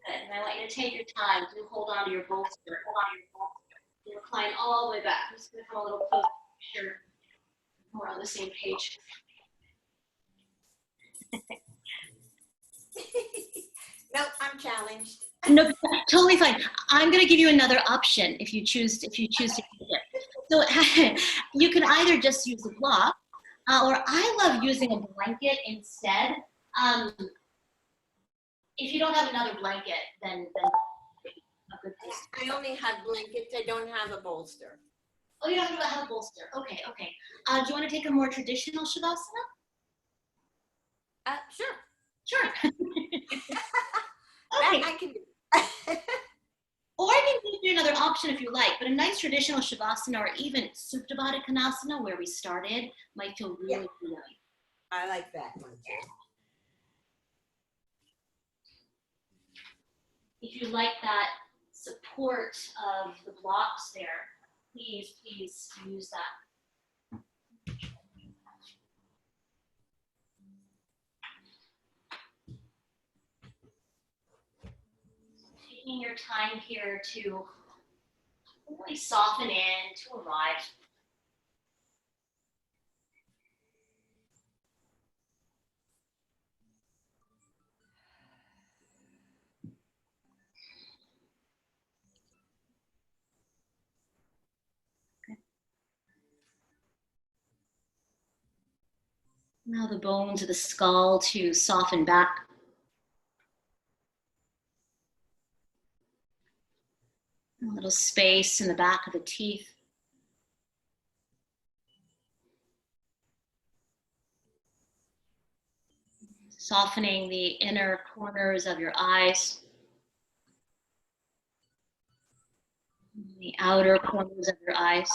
Good. And I want you to take your time. Do hold on to your bolster. Hold on to your bolster. You recline all the way back. I'm just going to come a little closer to make sure we're on the same page. Nope, I'm challenged. No, totally fine. I'm going to give you another option if you choose to use it. So you can either just use a block, or I love using a blanket instead. If you don't have another blanket, then a good place. I only have blankets. I don't have a bolster. Oh, you don't have a bolster. Okay, okay. Do you want to take a more traditional Shavasana? Sure. Sure. Okay. That I can do. Or I can give you another option if you like, but a nice traditional Shavasana or even Supta Baddha Konasana, where we started, might feel really yummy. I like that one too. If you like that support of the blocks there, please use that. Taking your time here to really soften in, to arrive. Now the bones of the skull to soften back. A little space in the back of the teeth. Softening the inner corners of your eyes. The outer corners of your eyes.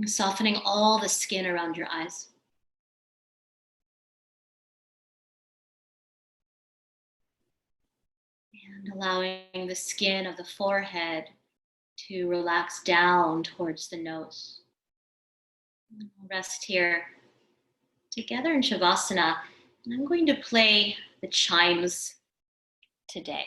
Softening all the skin around your eyes. And allowing the skin of the forehead to relax down towards the nose. Rest here together in Shavasana. And I'm going to play the chimes today.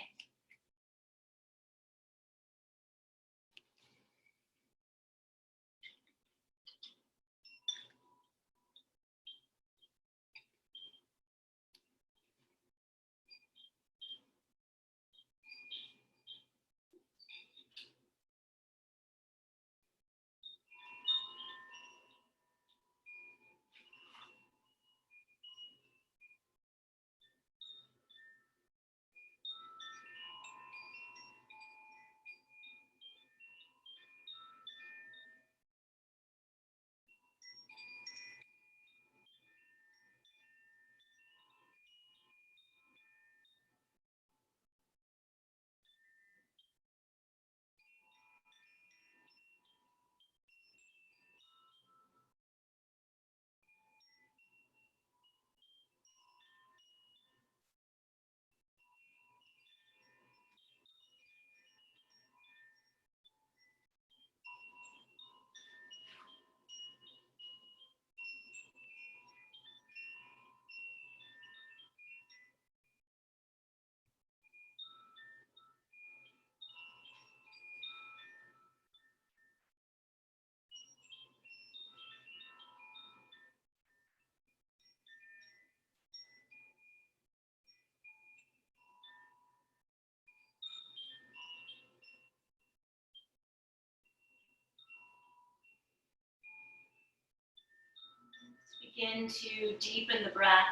Begin to deepen the breath.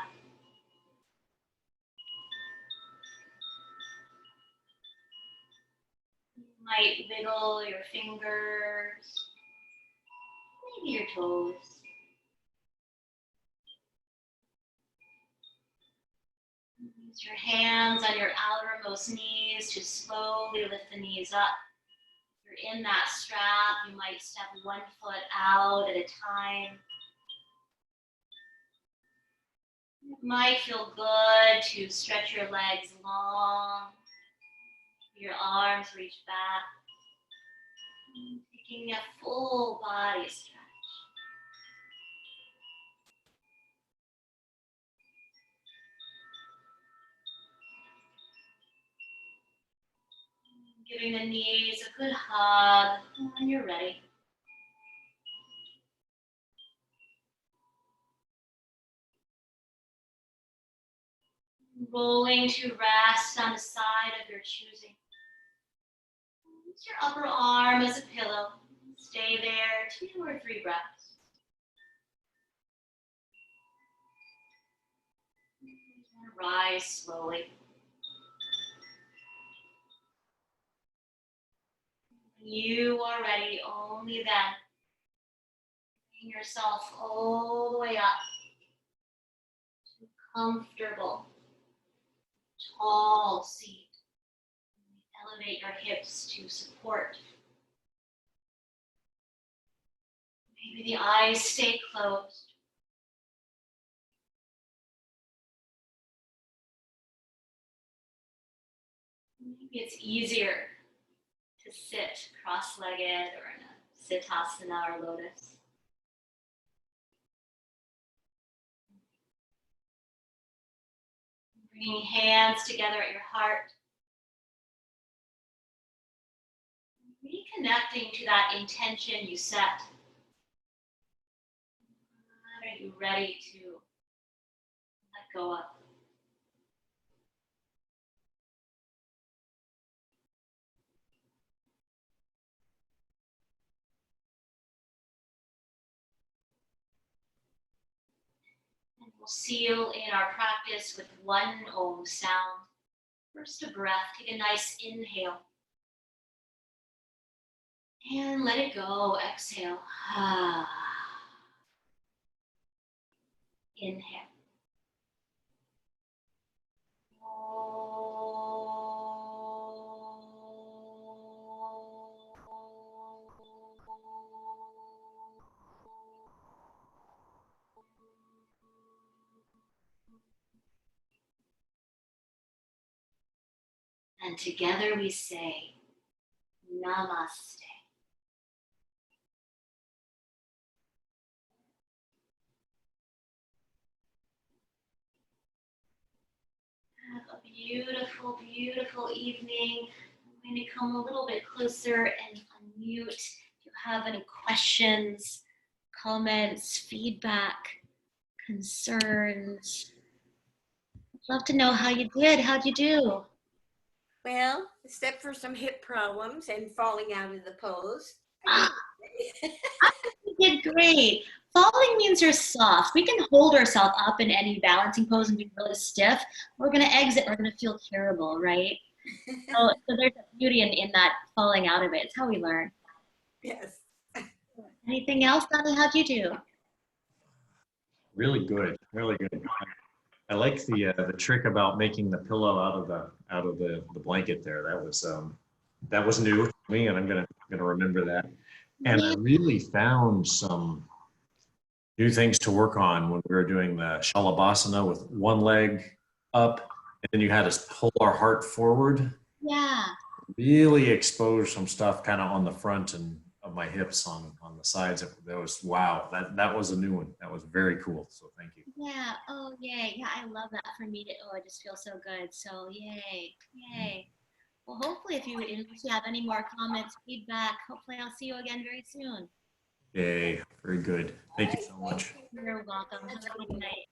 You might wiggle your fingers, maybe your toes. Use your hands on your outermost knees to slowly lift the knees up. If you're in that strap, you might step one foot out at a time. It might feel good to stretch your legs long, your arms reach back, taking a full body stretch. Giving the knees a good hug when you're ready. Rolling to rest on the side of your choosing. Use your upper arm as a pillow. Stay there 2 or 3 breaths. Rise slowly. When you are ready, only then, bring yourself all the way up to comfortable, tall seat. Elevate your hips to support. Maybe the eyes stay closed. Maybe it's easier to sit cross-legged or in a sitasana or lotus. Bringing hands together at your heart. Reconnecting to that intention you set. What are you ready to let go of? And we'll seal in our practice with one Om sound. First a breath, take a nice inhale. And let it go, exhale. Inhale. And together we say, Namaste. beautiful, beautiful evening. I'm going to come a little bit closer and unmute. If you have any questions, comments, feedback, concerns, I'd love to know how you did. How'd you do? Well, except for some hip problems and falling out of the pose. Ah, you did great. Falling means you're soft. We can hold ourselves up in any balancing pose and be really stiff. We're going to exit. We're going to feel terrible, right? So there's a beauty in that falling out of it. It's how we learn. Yes. Anything else, Donnie? How'd you do? Really good, really good. I like the trick about making the pillow out of the blanket there. That was new to me, and I'm gonna remember that. And I Yeah, really found some new things to work on when we were doing the Shalabhasana with one leg up, and then you had us pull our heart forward. yeah, Really exposed some stuff kind of on the front and of my hips on the sides. That was wow. That was a new one. That was very cool. So thank you. yeah. Oh, yay. Yeah, I love that for me. Oh, I just feel so good. So, yay, yay. Well, hopefully, unless you have any more comments, feedback, hopefully I'll see you again very soon. Yay, very good. All Thank you right. so Thank much. you. You're welcome. Have a good night.